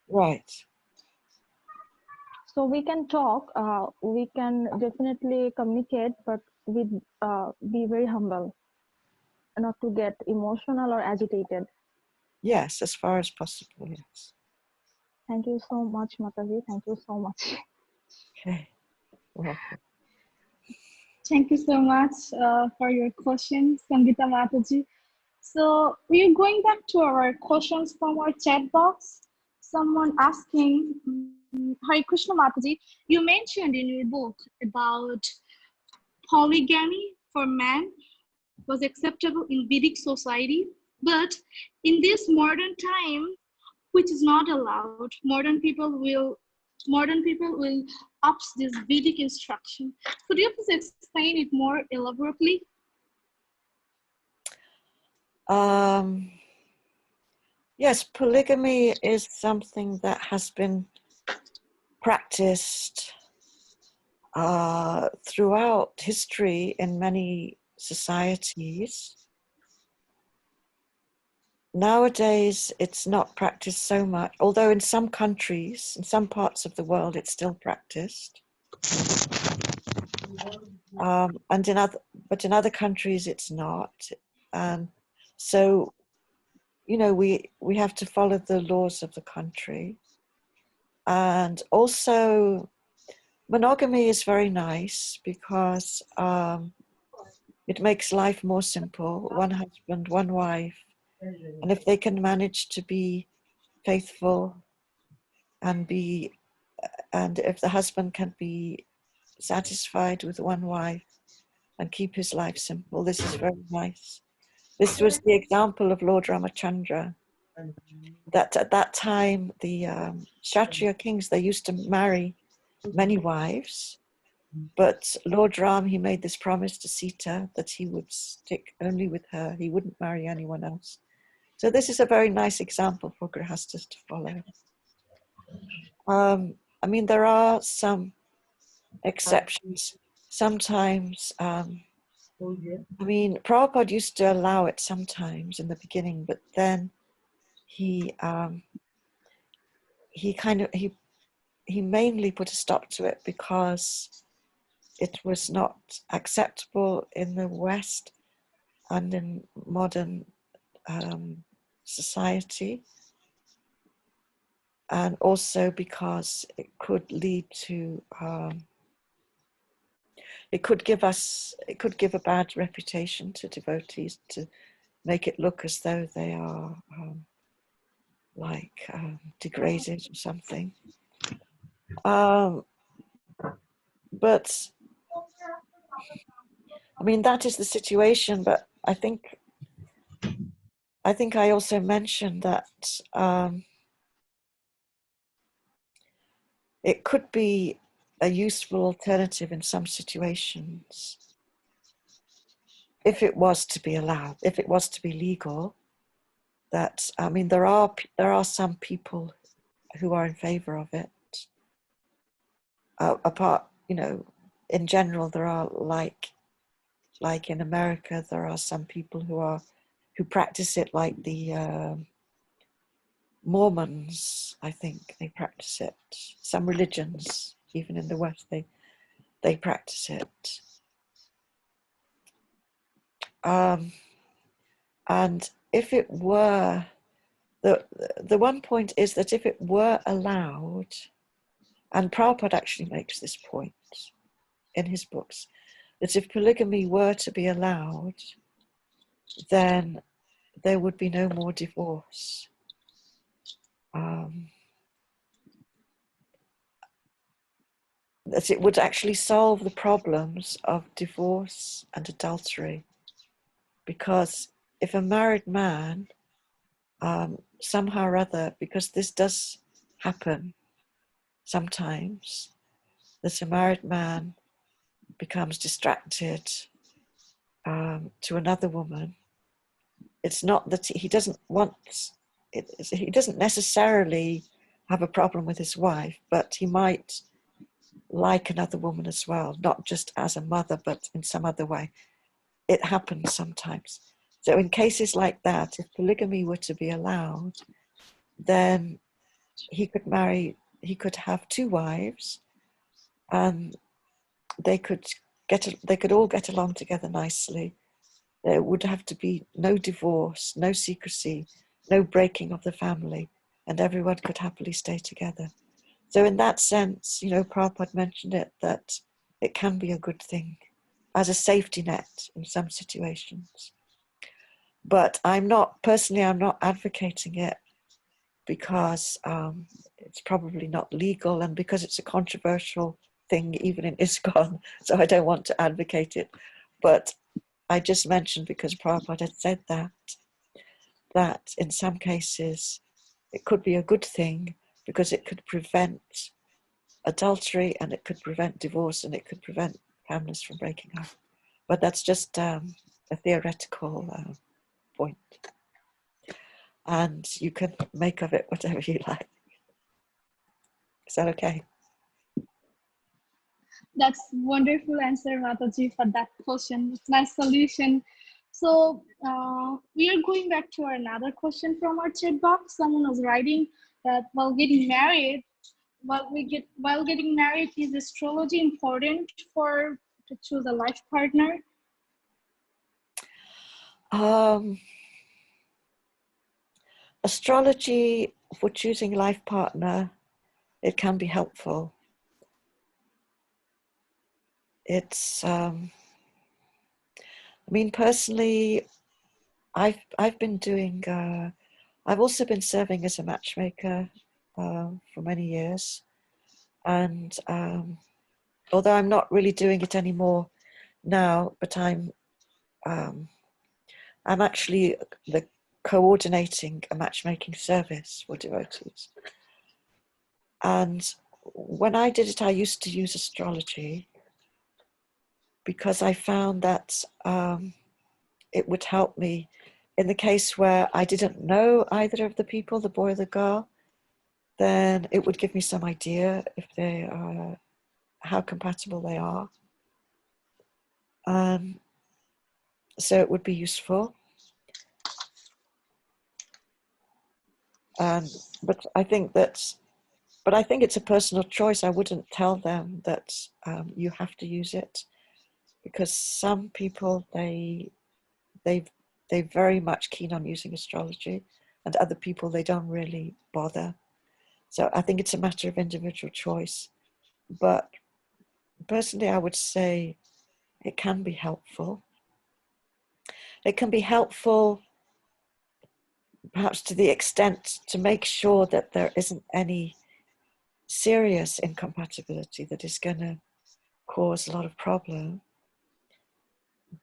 Speaker 1: Right.
Speaker 4: So we can talk, we can definitely communicate, but with be very humble, not to get emotional or agitated.
Speaker 1: Yes, as far as possible, yes.
Speaker 4: Thank you so much, Mataji. Thank you so much.
Speaker 1: Okay. Welcome.
Speaker 2: Thank you so much for your question, Sangeeta Mataji. So we're going back to our questions from our chat box. Someone asking, Hare Krishna Mataji, you mentioned in your book about polygamy for men was acceptable in Vedic society, but in this modern time, which is not allowed, modern people will ups this Vedic instruction. Could you please explain it more elaborately?
Speaker 1: Yes, polygamy is something that has been practiced throughout history in many societies. Nowadays, it's not practiced so much, although in some countries, in some parts of the world, it's still practiced. But in other countries, it's not. So, you know, we have to follow the laws of the country. And also, monogamy is very nice because it makes life more simple. One husband, one wife. And if they can manage to be faithful and if the husband can be satisfied with one wife and keep his life simple, this is very nice. This was the example of Lord Ramachandra, that at that time, the Kshatriya kings, they used to marry many wives, but Lord Ram, he made this promise to Sita that he would stick only with her. He wouldn't marry anyone else. So this is a very nice example for Grihastas to follow. I mean, there are some exceptions. Sometimes, I mean, Prabhupada used to allow it sometimes in the beginning, but then he mainly put a stop to it because it was not acceptable in the West and in modern society, and also because it could lead to it could give a bad reputation to devotees, to make it look as though they are degraded or something. But I mean, that is the situation. But I think I also mentioned that it could be a useful alternative in some situations if it was to be allowed, if it was to be legal. That, I mean, there are some people who are in favor of it. Apart, you know, in general, there are like in America, there are some people who practice it, like the Mormons. I think they practice it. Some religions, even in the West, they practice it. And if it were, the one point is that if it were allowed, and Prabhupada actually makes this point in his books, that if polygamy were to be allowed, then there would be no more divorce. that it would actually solve the problems of divorce and adultery. Because if a married man, somehow or other, because this does happen sometimes, that a married man becomes distracted to another woman, it's not that he doesn't want it, he doesn't necessarily have a problem with his wife, but he might like another woman as well, not just as a mother, but in some other way. It happens sometimes. So in cases like that, if polygamy were to be allowed, then he could have two wives, and they could all get along together nicely. There would have to be no divorce, no secrecy, no breaking of the family, and everyone could happily stay together. So in that sense, Prabhupada mentioned it, that it can be a good thing as a safety net in some situations. But I'm not advocating it because it's probably not legal, and because it's a controversial thing even in ISKCON, so I don't want to advocate it. But I just mentioned, because Prabhupada had said that in some cases it could be a good thing, because it could prevent adultery, and it could prevent divorce, and it could prevent families from breaking up. But that's just a theoretical point. And you can make of it whatever you like. Is that okay?
Speaker 2: That's wonderful answer, Mataji, for that question. It's nice solution. So we are going back to another question from our chat box. Someone was writing that while getting married, is astrology important to choose a life partner?
Speaker 1: Astrology for choosing life partner, it can be helpful. It's, personally, I've been doing, I've also been serving as a matchmaker for many years. And although I'm not really doing it anymore now, but I'm actually coordinating a matchmaking service for devotees. And when I did it, I used to use astrology because I found that it would help me in the case where I didn't know either of the people, the boy or the girl. Then it would give me some idea if they are, how compatible they are. So it would be useful. But I think it's a personal choice. I wouldn't tell them that you have to use it, because some people they're very much keen on using astrology, and other people they don't really bother. So I think it's a matter of individual choice. But personally, I would say it can be helpful. It can be helpful perhaps to the extent to make sure that there isn't any serious incompatibility that is going to cause a lot of problem.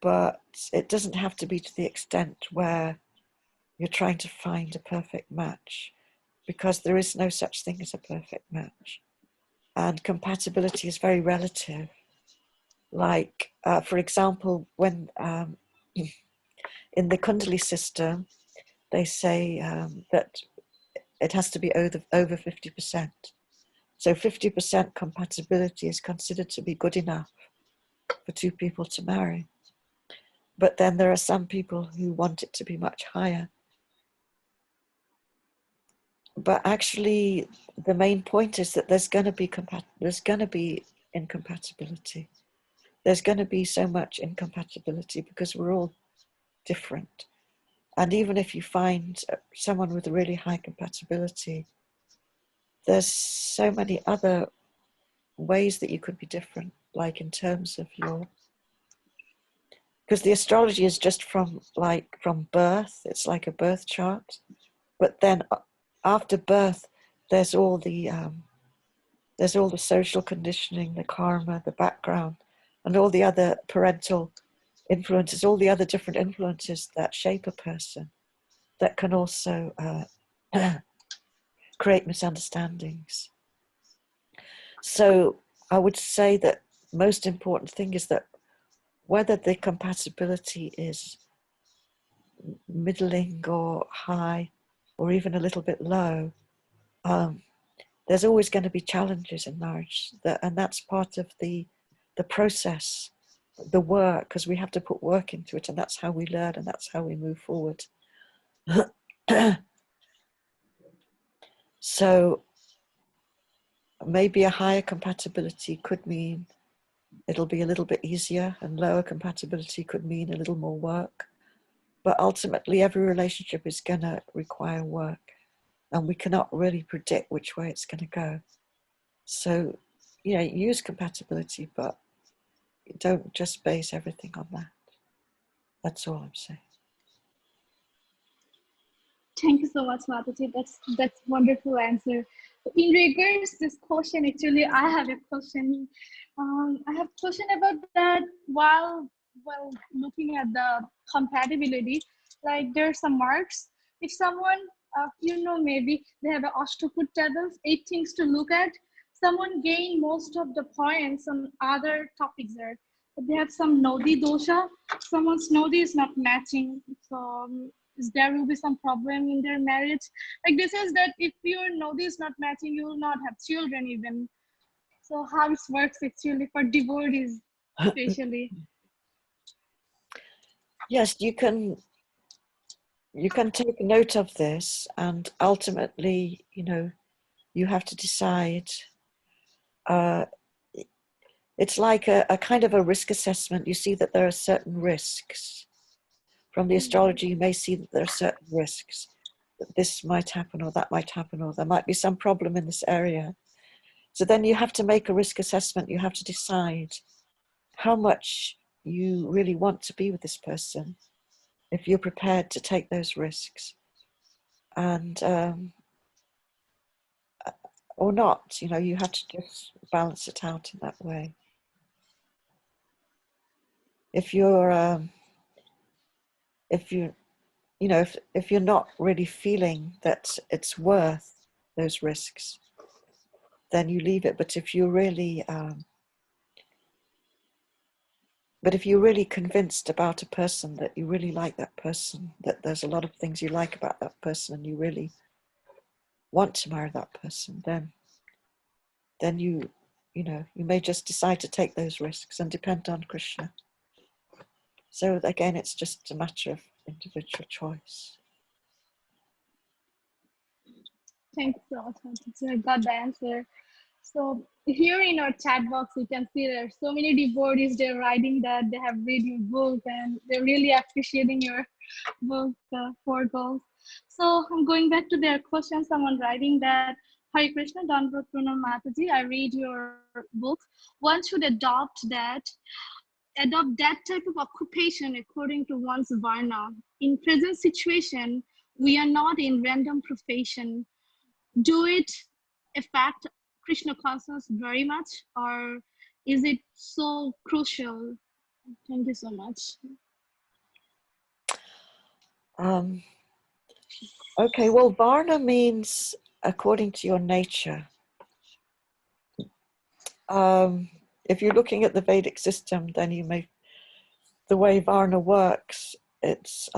Speaker 1: But it doesn't have to be to the extent where you're trying to find a perfect match, because there is no such thing as a perfect match. And compatibility is very relative. Like, for example, when in the Kundalini system, they say that it has to be over 50%. So 50% compatibility is considered to be good enough for two people to marry. But then there are some people who want it to be much higher. But actually, the main point is that there's going to be incompatibility. There's going to be so much incompatibility because we're all different. And even if you find someone with a really high compatibility, there's so many other ways that you could be different, like in terms of because the astrology is just from birth, it's like a birth chart. But then after birth, there's all the social conditioning, the karma, the background, and all the other parental influences, all the other different influences that shape a person that can also create misunderstandings. So I would say that most important thing is that whether the compatibility is middling or high or even a little bit low, there's always going to be challenges in marriage, and that's part of the process, the work, because we have to put work into it, and that's how we learn and that's how we move forward. So maybe a higher compatibility could mean it'll be a little bit easier, and lower compatibility could mean a little more work. But ultimately, every relationship is going to require work, and we cannot really predict which way it's going to go. So, use compatibility, but don't just base everything on that. That's all I'm saying.
Speaker 2: Thank you so much, Mataji. That's wonderful answer. In regards this question, actually, I have a question. I have a question about that. While looking at the compatibility, like there are some marks. If someone, maybe they have an Ashtaput tables, 8 things to look at. Someone gain most of the points on other topics there. But they have some Nodi dosha. Someone's Nodi is not matching. So there will be some problem in their marriage. Like this is that if your Nodi is not matching, you will not have children even. So how it works actually for devotees, especially.
Speaker 1: Yes, you can take note of this, and ultimately, you have to decide. It's like a kind of a risk assessment. You see that there are certain risks. From the astrology, you may see that there are certain risks, that this might happen or that might happen, or there might be some problem in this area. So then you have to make a risk assessment. You have to decide how much you really want to be with this person, if you're prepared to take those risks, and or not. You have to just balance it out in that way. If you're if you're not really feeling that it's worth those risks, then you leave it. But if you're really convinced about a person, that you really like that person, that there's a lot of things you like about that person, and you really want to marry that person, then you may just decide to take those risks and depend on Krishna. So again, it's just a matter of individual choice.
Speaker 2: Thank you so much, Mataji. I got the answer. So here in our chat box, you can see there are so many devotees. They're writing that they have read your book and they're really appreciating your book, Four Goals. So I'm going back to their question. Someone writing that, Hare Krishna, Danvat Pranam Mataji, I read your book. One should adopt that type of occupation according to one's varna. In present situation, we are not in random profession. Do it affect Krishna consciousness very much, or is it so crucial? Thank you so much.
Speaker 1: Okay, well, Varna means according to your nature. If you're looking at the Vedic system, then the way Varna works, it's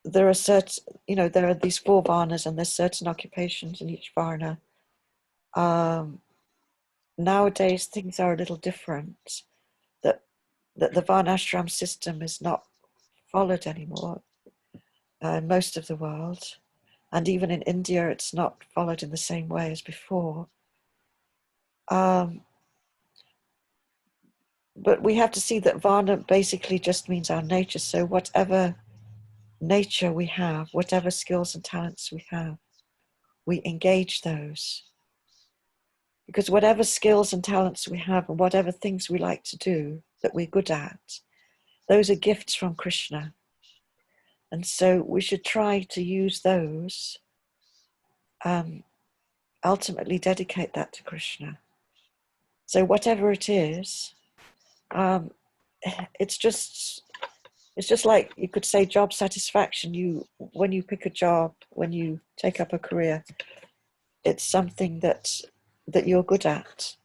Speaker 1: there are certain, there are these 4 Varnas, and there's certain occupations in each Varna. Nowadays, things are a little different. That the Varnashram system is not followed anymore in most of the world, and even in India, it's not followed in the same way as before. But we have to see that Varna basically just means our nature. So whatever nature we have, whatever skills and talents we have, we engage those. Because whatever skills and talents we have, and whatever things we like to do that we're good at, those are gifts from Krishna. And so we should try to use those and ultimately dedicate that to Krishna. So whatever it is, it's just like you could say job satisfaction. When you pick a job, when you take up a career, it's something that you're good at.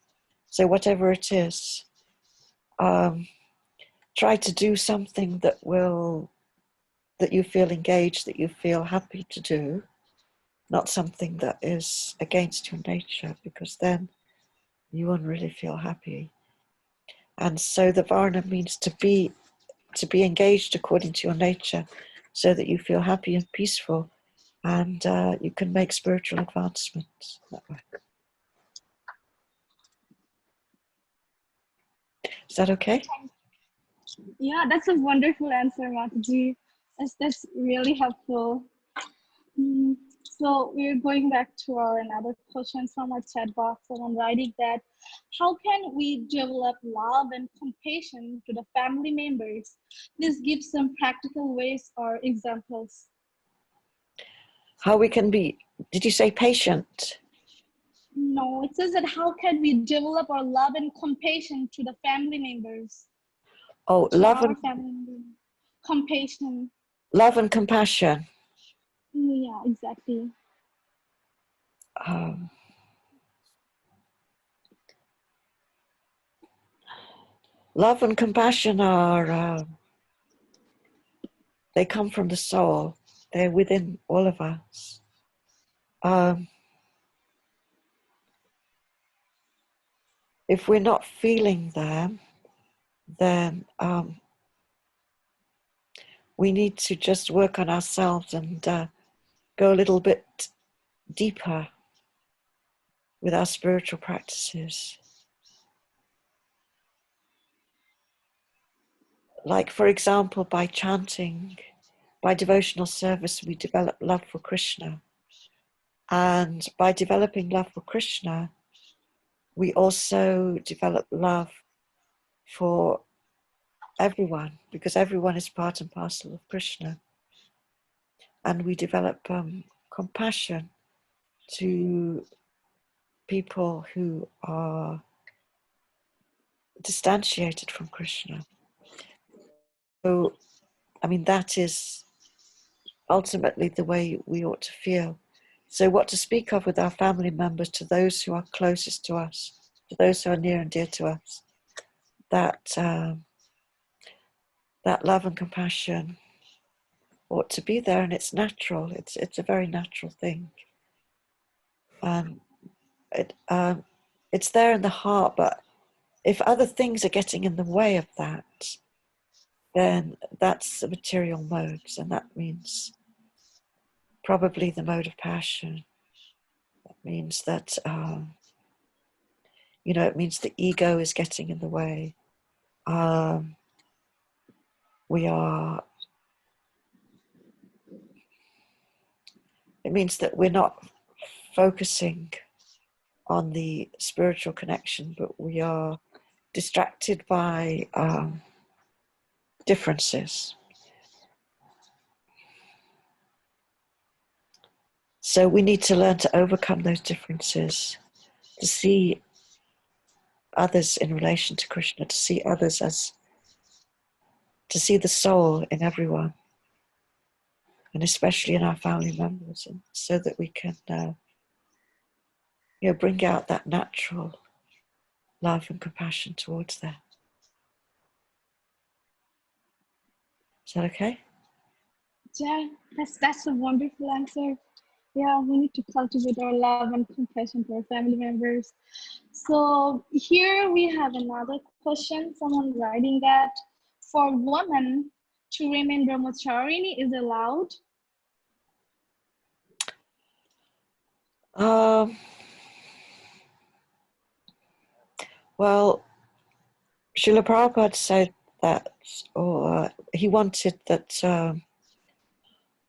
Speaker 1: So whatever it is, try to do something that you feel engaged, that you feel happy to do, not something that is against your nature, because then you won't really feel happy. And so the varna means to be engaged according to your nature, so that you feel happy and peaceful, and you can make spiritual advancements that way. Is that okay?
Speaker 2: Yeah, that's a wonderful answer, Mataji. That's really helpful. Mm, So we're going back to our another question from our chat box. Someone writing that, how can we develop love and compassion to the family members? Please give some practical ways or examples.
Speaker 1: How we can be, did you say patient?
Speaker 2: No, it says that how can we develop our love and compassion to the family members?
Speaker 1: Oh,
Speaker 2: To our family members. Compassion.
Speaker 1: love and compassion.
Speaker 2: Yeah, exactly.
Speaker 1: Love and compassion are, they come from the soul. They're within all of us. If we're not feeling them, then we need to just work on ourselves and go a little bit deeper with our spiritual practices. Like, for example, by chanting, by devotional service, we develop love for Krishna. And by developing love for Krishna, we also develop love for everyone, because everyone is part and parcel of Krishna. And we develop compassion to people who are distantiated from Krishna. So, I mean, that is ultimately the way we ought to feel. So what to speak of with our family members, to those who are closest to us, to those who are near and dear to us, that that love and compassion ought to be there, and it's natural. It's a very natural thing. It's there in the heart, but if other things are getting in the way of that, then that's the material modes, and that means probably the mode of passion. That means that it means the ego is getting in the way. It means that we're not focusing on the spiritual connection, but we are distracted by differences. So we need to learn to overcome those differences, to see others in relation to Krishna, to see others to see the soul in everyone, and especially in our family members, and so that we can bring out that natural love and compassion towards them. Is that okay?
Speaker 2: Yeah, that's a wonderful answer. Yeah, we need to cultivate our love and compassion to our family members. So here we have another question. Someone writing that, for women to remain brahmacharini is allowed?
Speaker 1: Well, Srila Prabhupada said that, or he wanted that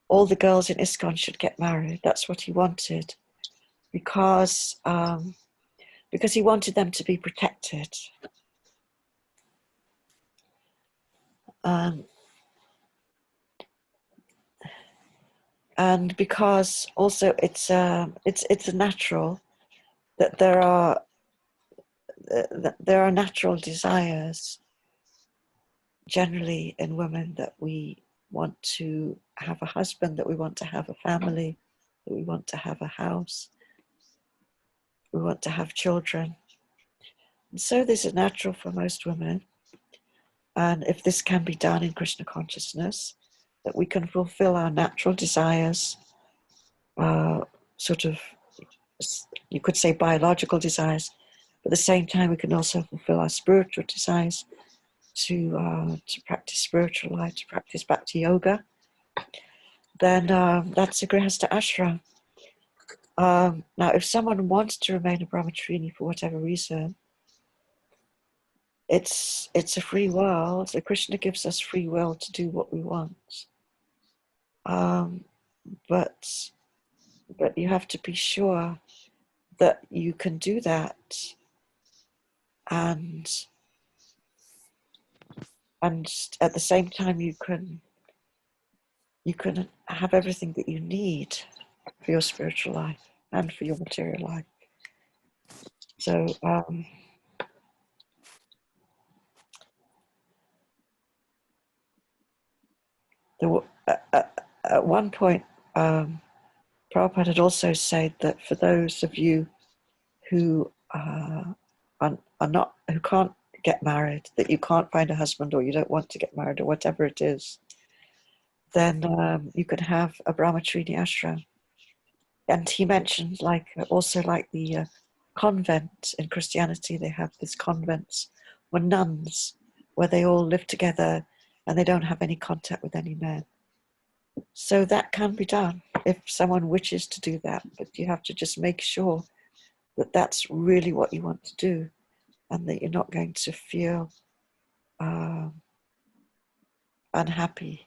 Speaker 1: all the girls in ISKCON should get married. That's what he wanted, because he wanted them to be protected. And because also it's a natural that there are natural desires generally in women, that we want to have a husband, that we want to have a family, that we want to have a house, we want to have children. And so this is natural for most women. And if this can be done in Krishna consciousness, that we can fulfill our natural desires, sort of, you could say biological desires, but at the same time we can also fulfill our spiritual desires to practice spiritual life, to practice bhakti yoga, then that's a grihastha ashram. Now, if someone wants to remain a brahmacharini for whatever reason, it's a free world. So Krishna gives us free will to do what we want. But you have to be sure that you can do that, and at the same time you can have everything that you need for your spiritual life and for your material life. So at one point, Prabhupada had also said that for those of you who are not, who can't get married, that you can't find a husband, or you don't want to get married, or whatever it is, then you can have a brahmacharini ashram. And he mentioned also like the convent in Christianity, they have these convents or nuns where they all live together and they don't have any contact with any men. So that can be done if someone wishes to do that, but you have to just make sure that that's really what you want to do, and that you're not going to feel unhappy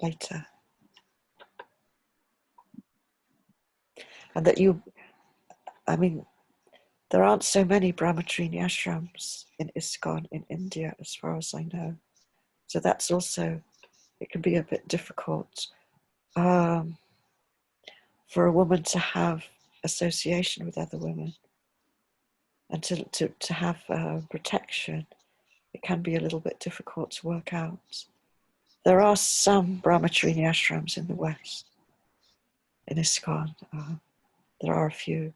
Speaker 1: later. And that there aren't so many brahmacharini ashrams in ISKCON in India, as far as I know. So that's also, it can be a bit difficult for a woman to have association with other women, and to have protection. It can be a little bit difficult to work out. There are some brahmacharini ashrams in the West, in ISKCON. There are a few.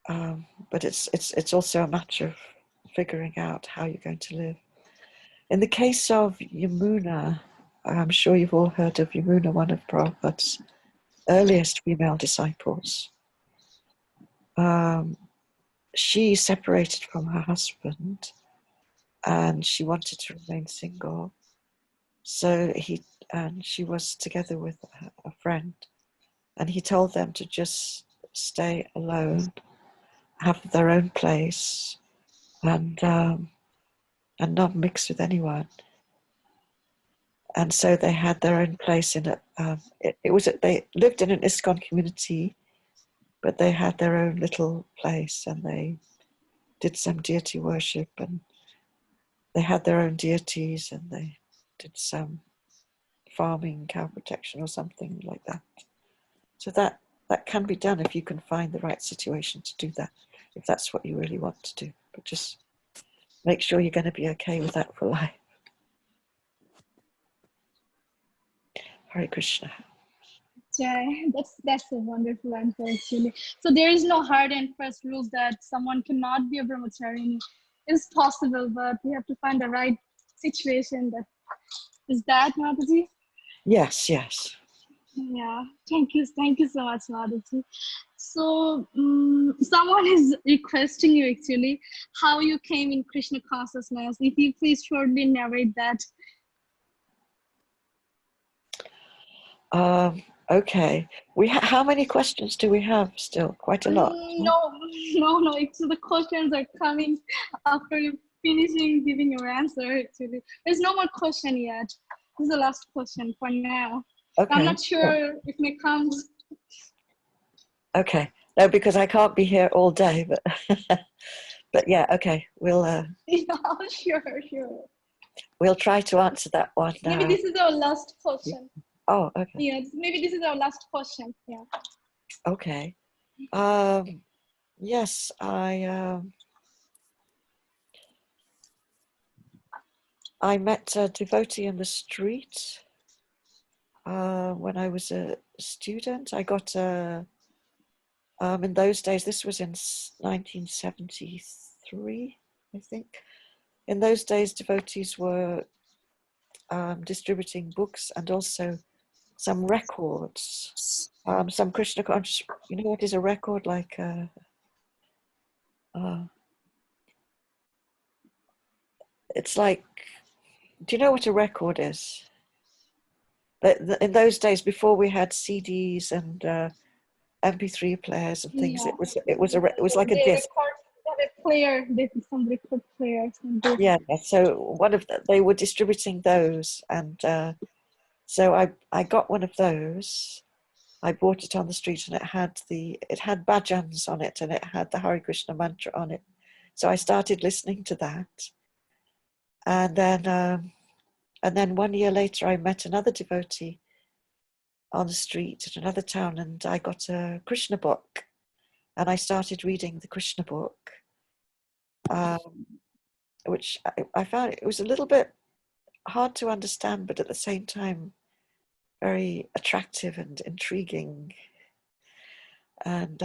Speaker 1: But it's also a matter of figuring out how you're going to live. In the case of Yamuna, I'm sure you've all heard of Yamuna, one of Prabhupada's earliest female disciples. She separated from her husband and she wanted to remain single. So she was together with a friend, and he told them to just stay alone, have their own place, and not mix with anyone. And so they had their own place in they lived in an ISKCON community, but they had their own little place, and they did some deity worship, and they had their own deities, and they did some farming, cow protection or something like that. So that can be done if you can find the right situation to do that, if that's what you really want to do. But just make sure you're going to be okay with that for life. Hare Krishna.
Speaker 2: Jai, that's a wonderful answer actually. So there is no hard and fast rules that someone cannot be a brahmacharini. It's possible, but we have to find the right situation. Is that Mataji?
Speaker 1: Yes.
Speaker 2: Yeah, thank you so much, Mataji. So someone is requesting you actually how you came in Krishna consciousness. If you please shortly narrate that.
Speaker 1: Okay. How many questions do we have still? Quite a lot.
Speaker 2: No. Actually, the questions are coming after you finishing giving your answer. Actually, there's no more question yet. This is the last question for now.
Speaker 1: Okay.
Speaker 2: I'm not sure if it comes.
Speaker 1: Okay. No, because I can't be here all day, but but yeah. Okay. We'll.
Speaker 2: Yeah, sure.
Speaker 1: We'll try to answer that one.
Speaker 2: Maybe this is our last question.
Speaker 1: Oh, okay.
Speaker 2: Yeah, maybe this is our last question. Yeah.
Speaker 1: Okay. Yes, I met a devotee in the street when I was a student. I got in those days, this was in 1973, I think. In those days, devotees were distributing books and also some records, some Krishna conscious. You know what is a record? Like it's like. Do you know what a record is? In those days, before we had CDs and MP3 players and things,
Speaker 2: Yeah.
Speaker 1: it was like a
Speaker 2: They
Speaker 1: disc.
Speaker 2: record the player. They did some record players and this.
Speaker 1: Yeah. So they were distributing those, and so I got one of those. I bought it on the street, and it had bhajans on it, and it had the Hare Krishna mantra on it. So I started listening to that, and then 1 year later, I met another devotee on the street in another town, and I got a Krishna book, and I started reading the Krishna book, which I found it was a little bit hard to understand, but at the same time very attractive and intriguing. And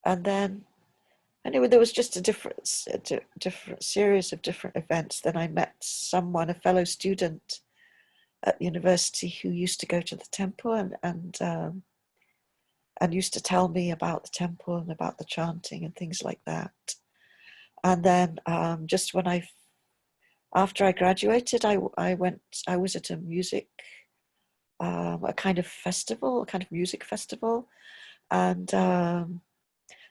Speaker 1: then anyway, there was just a different series of different events. Then I met someone, a fellow student at university, who used to go to the temple and used to tell me about the temple and about the chanting and things like that. And then just after I graduated, I was at a music, a kind of festival, a kind of music festival, and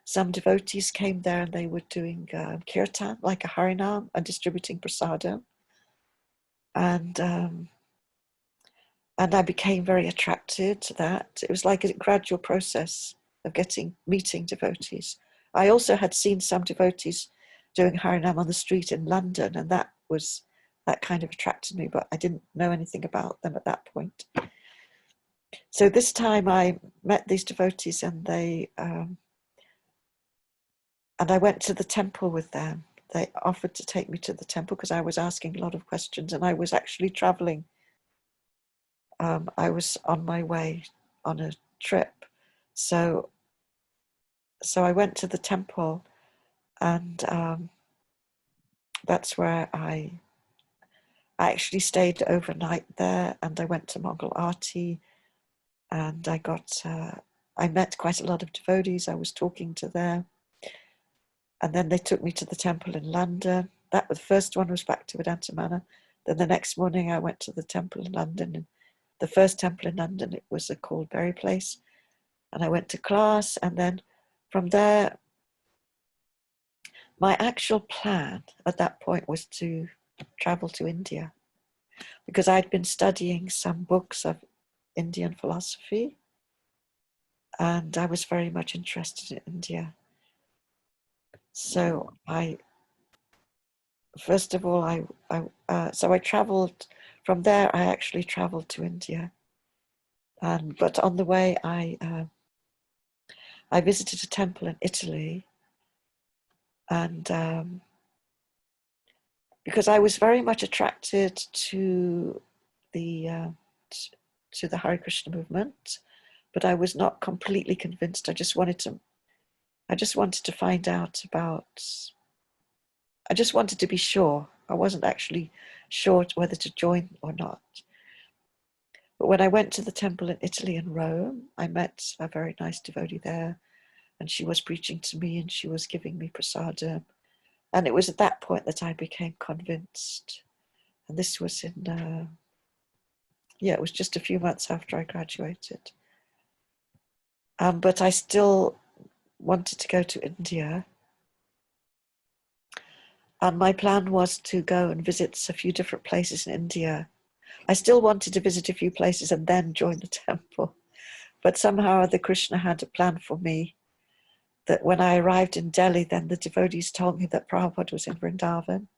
Speaker 1: some devotees came there, and they were doing kirtan, like a harinam, and distributing prasadam. And I became very attracted to that. It was like a gradual process of meeting devotees. I also had seen some devotees doing Harinam on the street in London, and that kind of attracted me, but I didn't know anything about them at that point. So this time I met these devotees, and and I went to the temple with them. They offered to take me to the temple because I was asking a lot of questions, and I was actually traveling. I was on my way on a trip. So I went to the temple, and that's where I actually stayed overnight there, and I went to Mongol Aarti, and I met quite a lot of devotees. I was talking to them, and then they took me to the temple in London. The first one was Bhaktivedanta Manor. Then the next morning I went to the temple in London, and the first temple in London, it was called Berry Place, and I went to class, and then from there, my actual plan at that point was to travel to India, because I'd been studying some books of Indian philosophy, and I was very much interested in India. So first of all, I traveled from there. I actually traveled to India, but on the way, I visited a temple in Italy, and because I was very much attracted to the Hare Krishna movement, but I was not completely convinced. I just wanted to find out about. I just wanted to be sure. I wasn't actually sure whether to join or not. But when I went to the temple in Italy in Rome, I met a very nice devotee there, and she was preaching to me, and she was giving me prasadam. And it was at that point that I became convinced. And this was it was just a few months after I graduated. But I still wanted to go to India. And my plan was to go and visit a few different places in India. I still wanted to visit a few places and then join the temple. But somehow the Krishna had a plan for me, that when I arrived in Delhi, then the devotees told me that Prabhupada was in Vrindavan.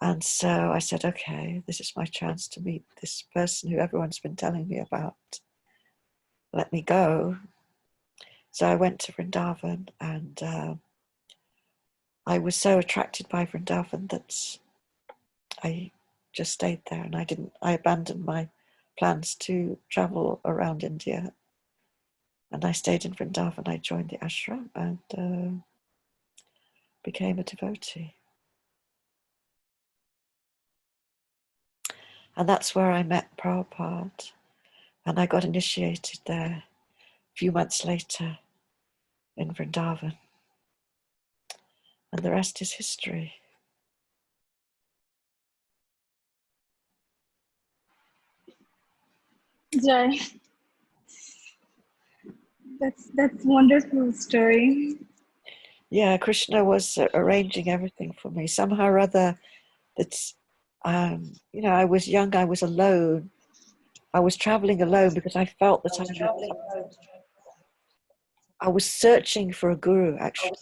Speaker 1: And so I said, okay, this is my chance to meet this person who everyone's been telling me about. Let me go. So I went to Vrindavan, and I was so attracted by Vrindavan that I just stayed there, and I abandoned my plans to travel around India. And I stayed in Vrindavan. I joined the ashram and became a devotee. And that's where I met Prabhupada. And I got initiated there a few months later in Vrindavan. And the rest is history.
Speaker 2: Jai, that's wonderful story.
Speaker 1: Yeah, Krishna was arranging everything for me. Somehow or other, it's, I was young, I was alone. I was traveling alone because I felt that I was searching for a guru, actually.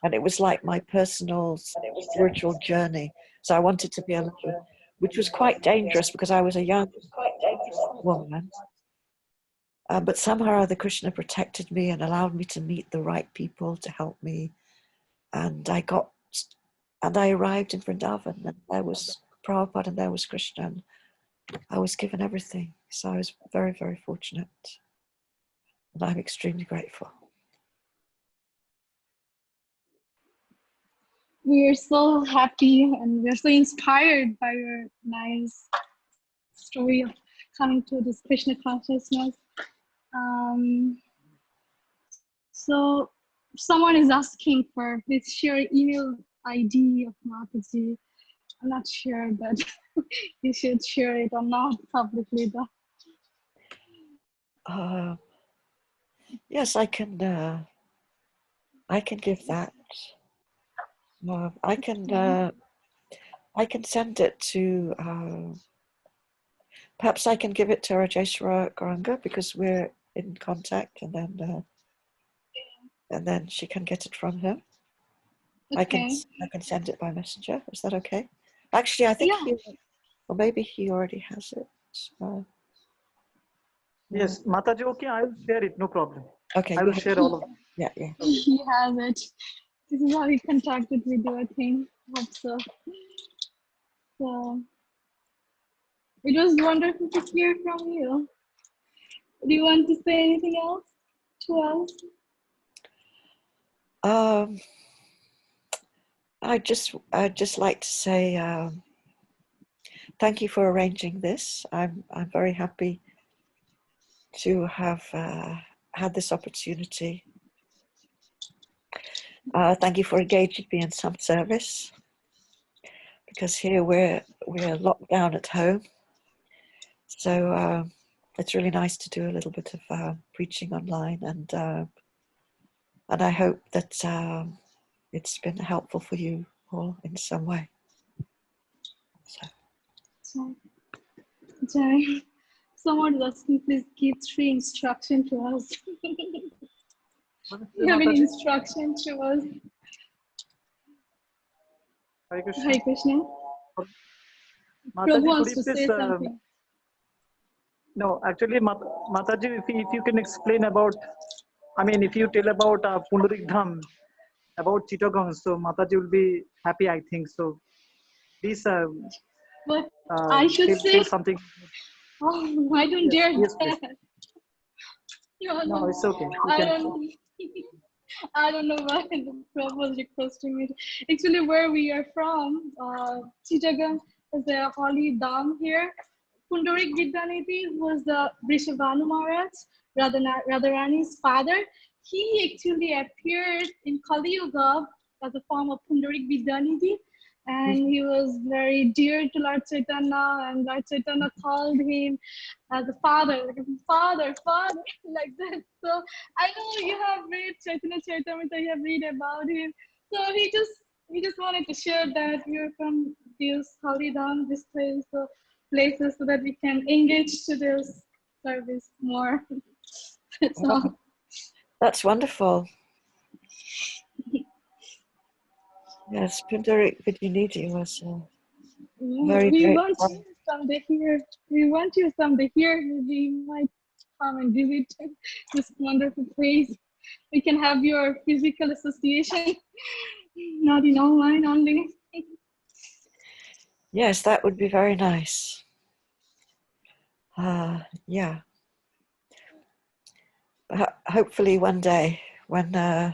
Speaker 1: And it was like my personal spiritual journey. So I wanted to be alone, which was quite dangerous because I was a young woman. But somehow or other, Krishna protected me and allowed me to meet the right people to help me. And I arrived in Vrindavan, and there was Prabhupada and there was Krishna. And I was given everything. So I was very, very fortunate. And I'm extremely grateful.
Speaker 2: We are so happy and we're so inspired by your nice story of coming to this Krishna consciousness. So someone is asking for please share email ID of Mataji. I'm not sure, but you should share it or not publicly though.
Speaker 1: Yes, I can give that. I can send it to. Perhaps I can give it to Rajeshwara Garanga because we're in contact, and then she can get it from him.
Speaker 2: Okay.
Speaker 1: I can send it by messenger. Is that okay? Actually, I think or maybe he already has it.
Speaker 3: Yes, Mataji, okay, I will share it, no problem.
Speaker 1: Okay,
Speaker 3: I will share all of them.
Speaker 1: Yeah.
Speaker 2: He has it. This is how he contacted with you, I think. Hope so. So it was wonderful to hear from you. Do you want to say anything else to us?
Speaker 1: I'd just like to say thank you for arranging this. I'm very happy to have had this opportunity. Thank you for engaging me in some service, because here we're locked down at home. So it's really nice to do a little bit of preaching online, and I hope that it's been helpful for you all in some way.
Speaker 2: So, Jai, someone is asking, please give 3 instructions to us. You have any instruction to us?
Speaker 3: Hare Krishna.
Speaker 2: Hare Krishna.
Speaker 3: Mataji,
Speaker 2: Prabhu
Speaker 3: could
Speaker 2: wants
Speaker 3: you
Speaker 2: to
Speaker 3: please,
Speaker 2: say something.
Speaker 3: no, actually, Mataji, if you can explain about, I mean, if you tell about Pundarik Dham, about Chittagong, so Mataji will be happy, I think. So please
Speaker 2: But I should
Speaker 3: tell
Speaker 2: say,
Speaker 3: something.
Speaker 2: oh, I don't dare
Speaker 3: Yes, please.
Speaker 2: that. No,
Speaker 3: No, it's okay. You
Speaker 2: I
Speaker 3: can.
Speaker 2: don't. I don't know why the Prabhu was requesting me. Actually, where we are from, Chittagong is a holy dham here. Pundarik Vidyanidhi was the Vrishabhanu Maharaj, Radharani's father. He actually appeared in Kali Yuga as a form of Pundarik Vidyanidhi, and he was very dear to Lord Chaitanya, and Lord Chaitanya called him as a father, like father, like that. So I know you have read Chaitanya Charitamrita, you have read about him. So he just wanted to share that we're from this Holy Dham, this place, so places, so that we can engage to this service more. So,
Speaker 1: That's wonderful. Yes, Pundarik Vidyanidhi was Very,
Speaker 2: We
Speaker 1: very
Speaker 2: want
Speaker 1: fun.
Speaker 2: you someday here. We want you someday here. Maybe you might come and visit this wonderful place. We can have your physical association, not in online only.
Speaker 1: Yes, that would be very nice. Yeah. Hopefully one day when the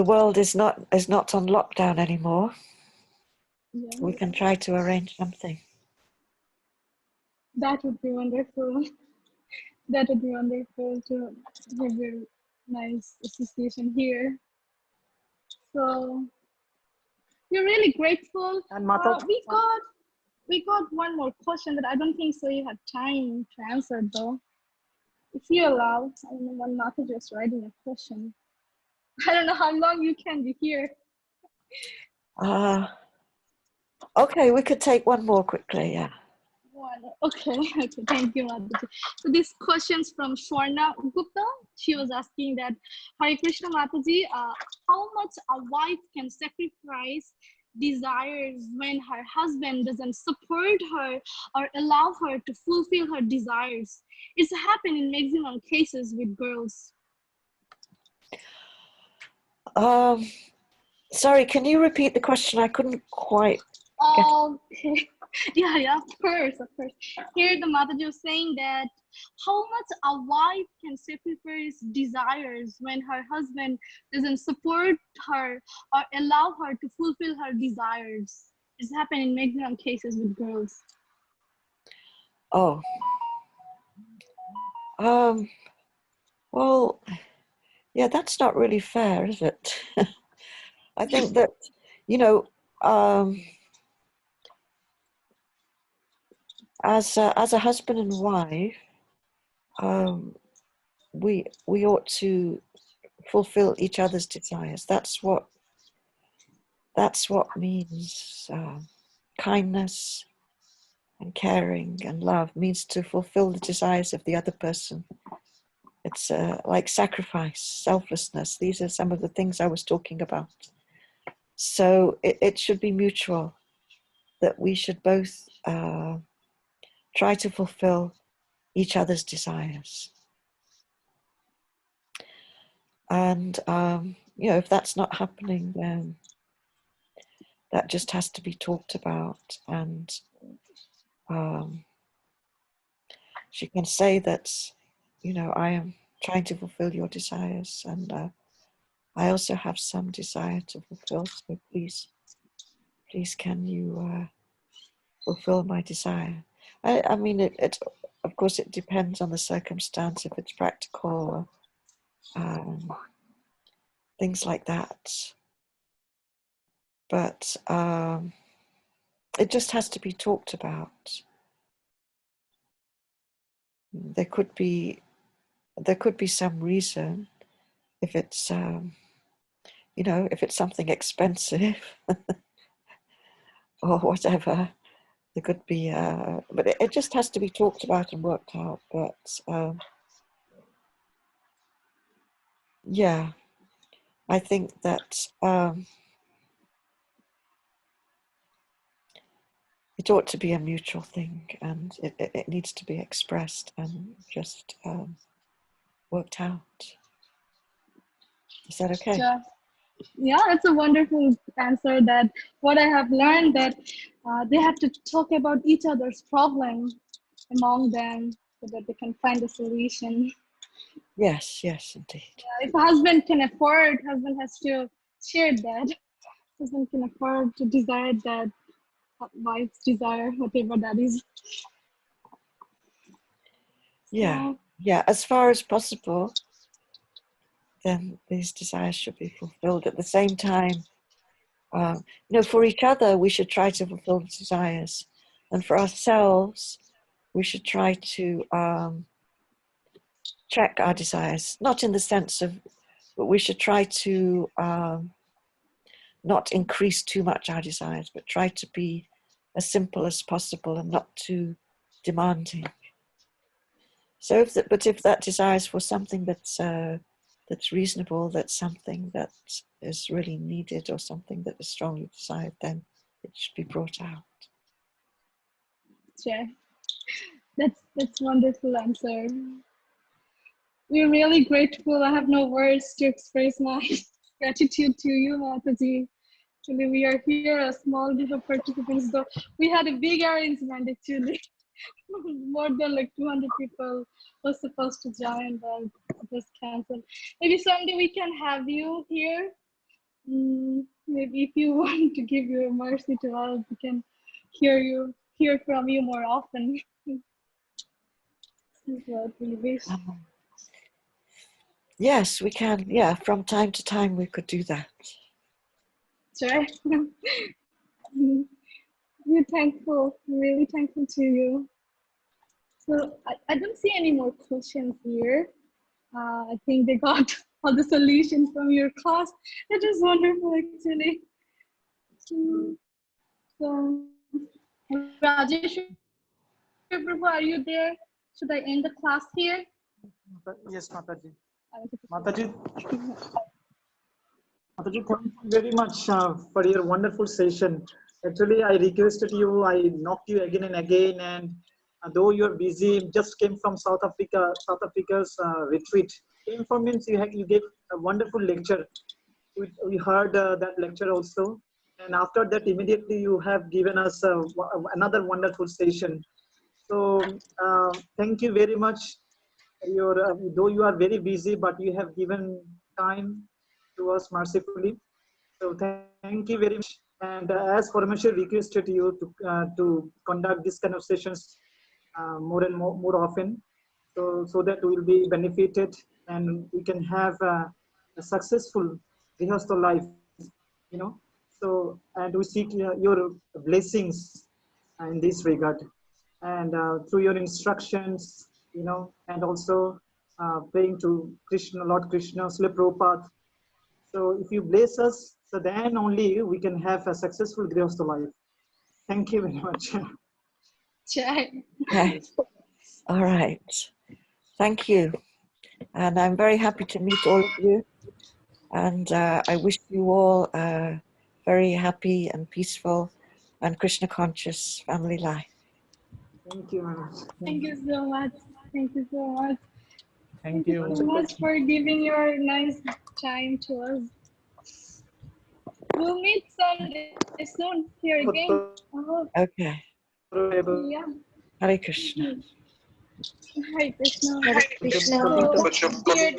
Speaker 1: world is not on lockdown anymore,
Speaker 2: Yes,
Speaker 1: we can try to arrange something.
Speaker 2: that would be wonderful. That would be wonderful to have your nice association here. So we're really grateful.
Speaker 3: And Mataji,
Speaker 2: We got one more question that I don't think so you have time to answer though. If you allow, I don't know when Martha just writing a question. I don't know how long you can be here.
Speaker 1: Okay, we could take one more quickly, yeah.
Speaker 2: Okay, okay, thank you, Mataji. So this question's from Swarna Gupta. She was asking that, Hare Krishna Mataji, how much a wife can sacrifice desires when her husband doesn't support her or allow her to fulfill her desires? It's happened in maximum cases with girls.
Speaker 1: Sorry, can you repeat the question? I couldn't quite get it.
Speaker 2: Okay. Yeah, of course. Here the Mataji was saying that how much a wife can sacrifice desires when her husband doesn't support her or allow her to fulfill her desires. It's happened in maximum cases with girls.
Speaker 1: Oh. Well, yeah, that's not really fair, is it? I think that, you know, as a husband and wife, we ought to fulfill each other's desires. That's what means kindness and caring and love, means to fulfill the desires of the other person. It's like sacrifice, selflessness. These are some of the things I was talking about. So it should be mutual, that we should both try to fulfill each other's desires. And, you know, if that's not happening, then that just has to be talked about. And she can say that, you know, I am trying to fulfill your desires, and I also have some desire to fulfill, so please can you fulfill my desire. I mean, it of course it depends on the circumstance, if it's practical, things like that. But it just has to be talked about. There could be some reason, if it's you know, if it's something expensive or whatever. There could be, but it just has to be talked about and worked out. But yeah, I think that it ought to be a mutual thing, and it needs to be expressed and just worked out. Is that okay?
Speaker 2: Yeah, it's a wonderful answer. That what I have learned, that they have to talk about each other's problem among them so that they can find a solution.
Speaker 1: Yes, indeed.
Speaker 2: If a husband can afford, husband has to share that. Husband can afford to desire that, wife's desire, whatever that is.
Speaker 1: Yeah, as far as possible, then these desires should be fulfilled. At the same time, you know, for each other, we should try to fulfill the desires. And for ourselves, we should try to check our desires, not in the sense of, but we should try to not increase too much our desires, but try to be as simple as possible and not too demanding. So, if that desire is for something that's that's reasonable, that's something that is really needed or something that is strongly desired, then it should be brought out.
Speaker 2: Sure. That's wonderful answer. We're really grateful. I have no words to express my gratitude to you, Mataji. Actually, we are here, a small group of participants, though we had a big arrangement actually. More than like 200 people were supposed to join, but it was cancelled. Maybe someday we can have you here. Maybe if you want to give your mercy to us, we can hear from you more often. This is what we wish.
Speaker 1: Yes, we can. Yeah, from time to time we could do that.
Speaker 2: Sure. We're thankful, really thankful to you. So I don't see any more questions here. I think they got all the solutions from your class. That is wonderful, actually. So, Rajesh, Prabhu, are you there? Should I end the class here?
Speaker 3: Yes, Mataji. Mataji, thank you very much for your wonderful session. Actually, I requested you, I knocked you again and again, and though you're busy, just came from South Africa's retreat. Came from means you gave a wonderful lecture. We heard that lecture also, and after that, immediately you have given us another wonderful session. So thank you very much. Though you are very busy, but you have given time to us mercifully. So thank you very much. And as Parameshwar requested you to conduct this kind of sessions more and more often, so that we will be benefited and we can have a successful Grihastha life, you know. So, and we seek your blessings in this regard, and through your instructions, you know, and also praying to Krishna, Lord Krishna, Srila Prabhupada. So if you bless us, so then only we can have a successful Grihastha life. Thank you very much.
Speaker 2: Sure.
Speaker 1: Okay. All right. Thank you. And I'm very happy to meet all of you. And I wish you all a very happy and peaceful and Krishna conscious family life.
Speaker 3: Thank you very much.
Speaker 2: Thank you so much. Thank you so much.
Speaker 5: Thank
Speaker 2: Thank you so much for giving your nice time to us. We'll meet someday soon here again.
Speaker 1: Okay.
Speaker 2: Yeah.
Speaker 1: Hare Krishna.
Speaker 2: Hare Krishna.
Speaker 6: Hare Krishna.
Speaker 2: So, dear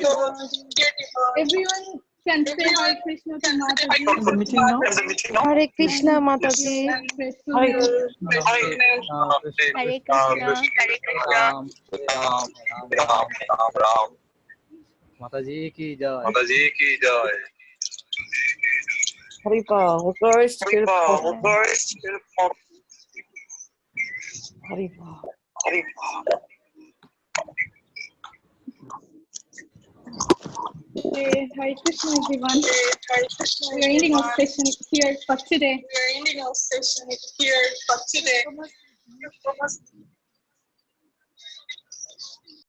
Speaker 2: everyone can say Hare Krishna to Mataji.
Speaker 3: End the meeting now.
Speaker 6: Hare Krishna, Mataji.
Speaker 2: Hare
Speaker 6: Hare
Speaker 5: Mataji ki jai.
Speaker 1: Hari Bol. Glory to Krishna. Hari Bol.
Speaker 2: Hare Krishna, everyone. We are ending our session here for today.